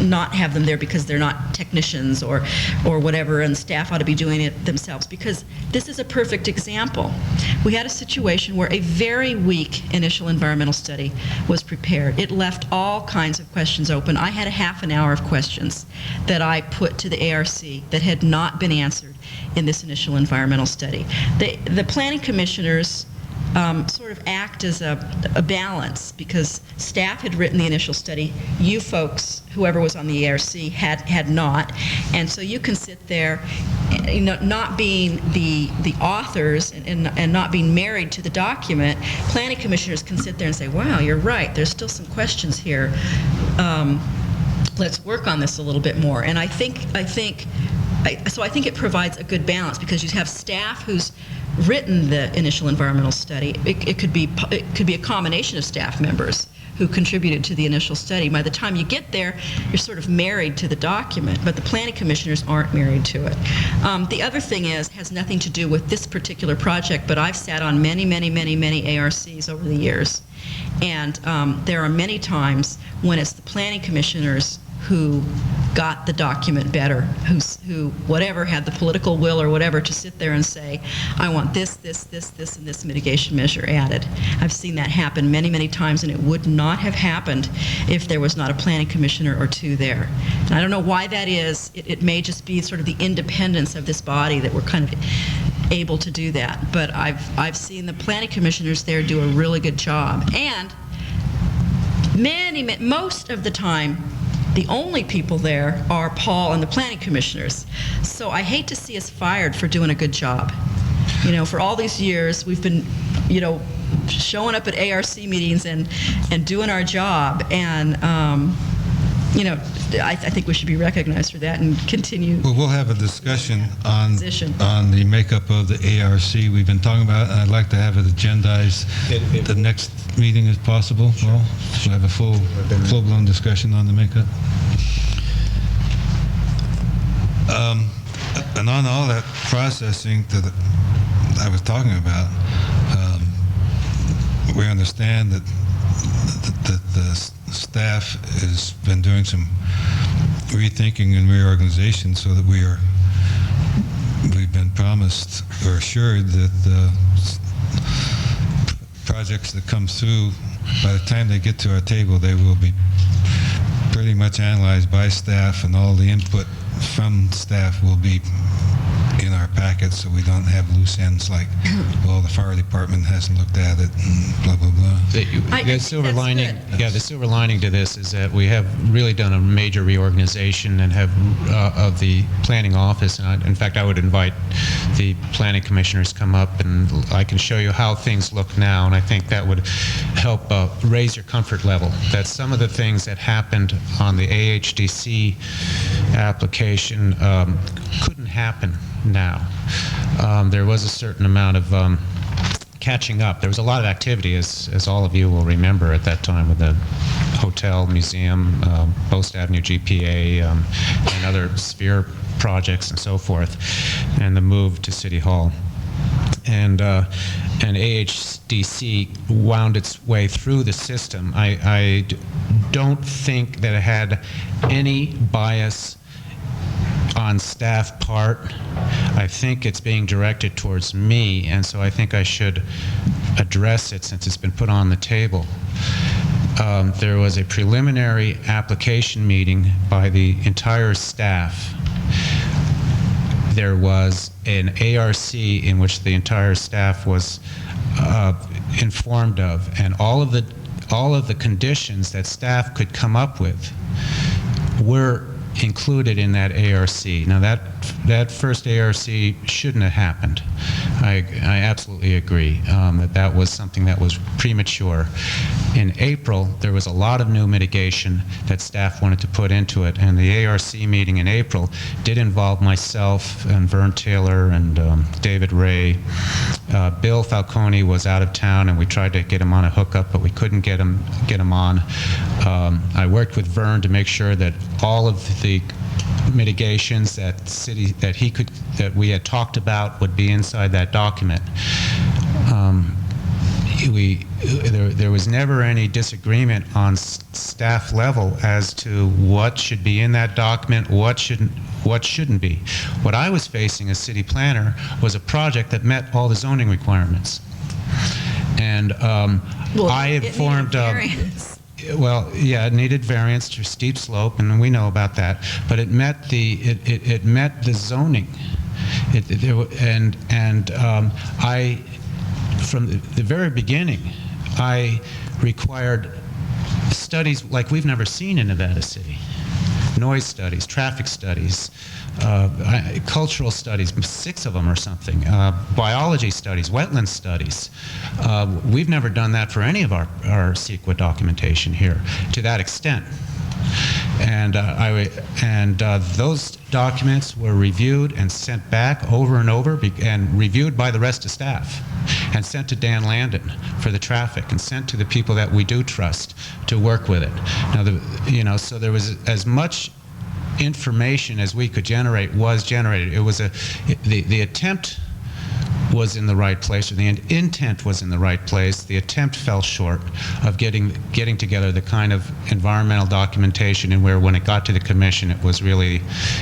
not have them there because they're not technicians or whatever, and staff ought to be doing it themselves, because this is a perfect example. We had a situation where a very weak initial environmental study was prepared. It left all kinds of questions open. I had a half an hour of questions that I put to the ARC that had not been answered in this initial environmental study. The planning commissioners sort of act as a balance, because staff had written the initial study, you folks, whoever was on the ARC, had not, and so you can sit there, not being the authors and not being married to the document. Planning commissioners can sit there and say, wow, you're right, there's still some questions here. Let's work on this a little bit more. And I think it provides a good balance, because you have staff who's written the initial environmental study. It could be a combination of staff members who contributed to the initial study. By the time you get there, you're sort of married to the document, but the planning commissioners aren't married to it. The other thing has nothing to do with this particular project, but I've sat on many, many, many, many ARCs over the years, and there are many times when it's the planning commissioners who got the document better, who whatever had the political will or whatever to sit there and say, I want this, this, this, this, and this mitigation measure added. I've seen that happen many, many times, and it would not have happened if there was not a planning commissioner or 2 there. And I don't know why that is. It may just be sort of the independence of this body that we're kind of able to do that. But I've seen the planning commissioners there do a really good job. And most of the time, the only people there are Paul and the planning commissioners. So I hate to see us fired for doing a good job. For all these years, we've been, showing up at ARC meetings and doing our job. And I think we should be recognized for that and continue. Well, we'll have a discussion on Position. the makeup of the ARC we've been talking about, and I'd like to have it agendized the next meeting if possible. Well, we'll have a full-blown discussion on the makeup. And on all that processing that I was talking about, we understand that the staff has been doing some rethinking and reorganization so that we've been promised or assured that the projects that come through, by the time they get to our table, they will be pretty much analyzed by staff, and all the input from staff will be in our packet, so we don't have loose ends like, well, the fire department hasn't looked at it, and blah, blah, blah. The silver lining, the silver lining to this is that we have really done a major reorganization and have of the planning office. And in fact, I would invite the planning commissioners come up, and I can show you how things look now. And I think that would help raise your comfort level. That some of the things that happened on the AHDC application couldn't happen now. There was a certain amount of catching up. There was a lot of activity, as all of you will remember, at that time with the hotel, museum, Post Avenue GPA, and other sphere projects and so forth, and the move to City Hall. And AHDC wound its way through the system. I don't think that it had any bias on staff part. I think it's being directed towards me, and so I think I should address it since it's been put on the table. There was a preliminary application meeting by the entire staff. There was an ARC in which the entire staff was informed of, and all of the conditions that staff could come up with were included in that ARC. Now that first ARC shouldn't have happened. I absolutely agree that was something that was premature. In April, there was a lot of new mitigation that staff wanted to put into it, and the ARC meeting in April did involve myself and Vern Taylor and David Ray. Bill Falcone was out of town, and we tried to get him on a hookup, but we couldn't get him on. I worked with Vern to make sure that all of the mitigations that we had talked about would be inside that document. There was never any disagreement on staff level as to what should be in that document, what shouldn't be. What I was facing as city planner was a project that met all the zoning requirements, and I informed. Well, yeah, it needed variance to steep slope, and we know about that. But it met it met the zoning, I, from the very beginning, I required studies like we've never seen in Nevada City. Noise studies, traffic studies, cultural studies, 6 of them or something, biology studies, wetland studies. We've never done that for any of our CEQA documentation here to that extent. And those documents were reviewed and sent back over and over, and reviewed by the rest of staff, and sent to Dan Landon for the traffic, and sent to the people that we do trust to work with it. Now, so there was as much information as we could generate was generated. It was the attempt was in the right place, or the intent was in the right place. The attempt fell short of getting together the kind of environmental documentation, and where when it got to the commission, it was really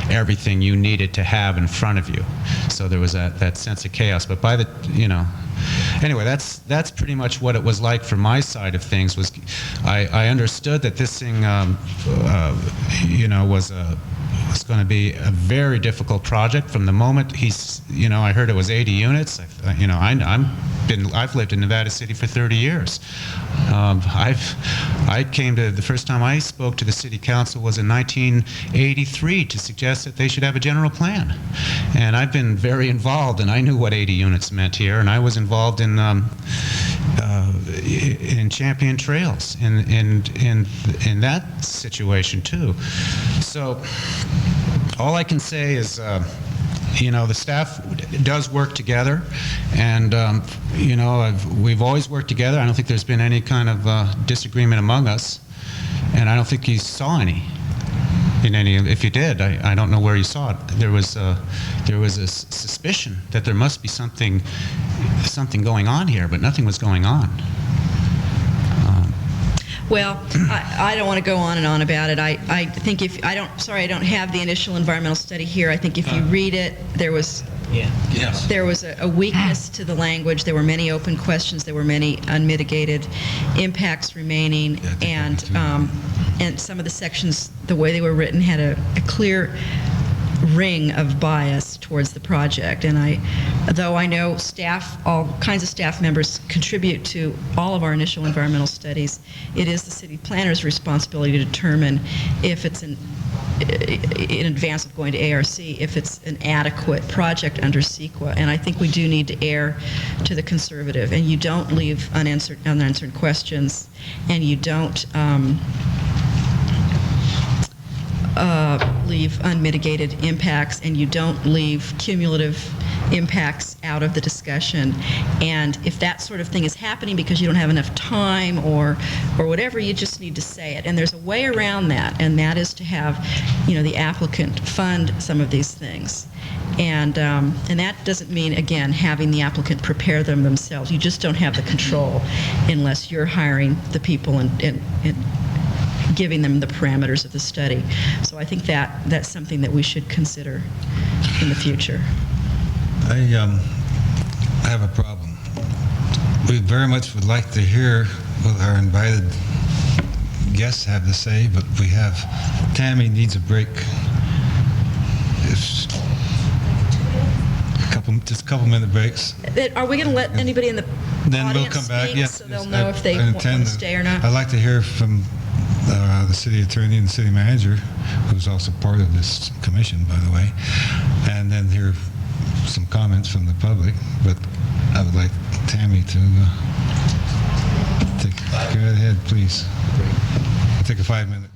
everything you needed to have in front of you. So there was that sense of chaos. But by the, anyway, that's pretty much what it was like from my side of things. Was I understood that this thing, was going to be a very difficult project from the moment I heard it was 80 units. I'm I've lived in Nevada City for 30 years. The first time I spoke to the city council was in 1983 to suggest that they should have a general plan. And I've been very involved, and I knew what 80 units meant here, and I was involved in Champion Trails in that situation too. So all I can say is, the staff does work together, and we've always worked together. I don't think there's been any kind of disagreement among us, and I don't think you saw any. If you did, I don't know where you saw it. There was a suspicion that there must be something going on here, but nothing was going on. Well, I don't want to go on and on about it. I think I don't have the initial environmental study here. I think if you read it, there was a weakness to the language. There were many open questions. There were many unmitigated impacts remaining, and some of the sections, the way they were written, had a clear ring of bias towards the project. And though I know all kinds of staff members contribute to all of our initial environmental studies, it is the city planner's responsibility to determine if it's in advance of going to ARC, if it's an adequate project under CEQA. And I think we do need to err to the conservative. And you don't leave unanswered questions, and you don't leave unmitigated impacts, and you don't leave cumulative impacts out of the discussion. And if that sort of thing is happening because you don't have enough time or whatever, you just need to say it. And there's a way around that, and that is to have, the applicant fund some of these things. And that doesn't mean, again, having the applicant prepare them themselves. You just don't have the control unless you're hiring the people and giving them the parameters of the study. So I think that's something that we should consider in the future. I have a problem. We very much would like to hear what our invited guests have to say, but Tammy needs a break. Just a couple minute breaks. Are we going to let anybody in the Then audience we'll come back. speak, Yes, so they'll know if they want to stay or not? I'd like to hear from the city attorney and the city manager, who's also part of this commission, by the way, and then hear some comments from the public. But I would like Tammy to go ahead, please. Take a 5-minute.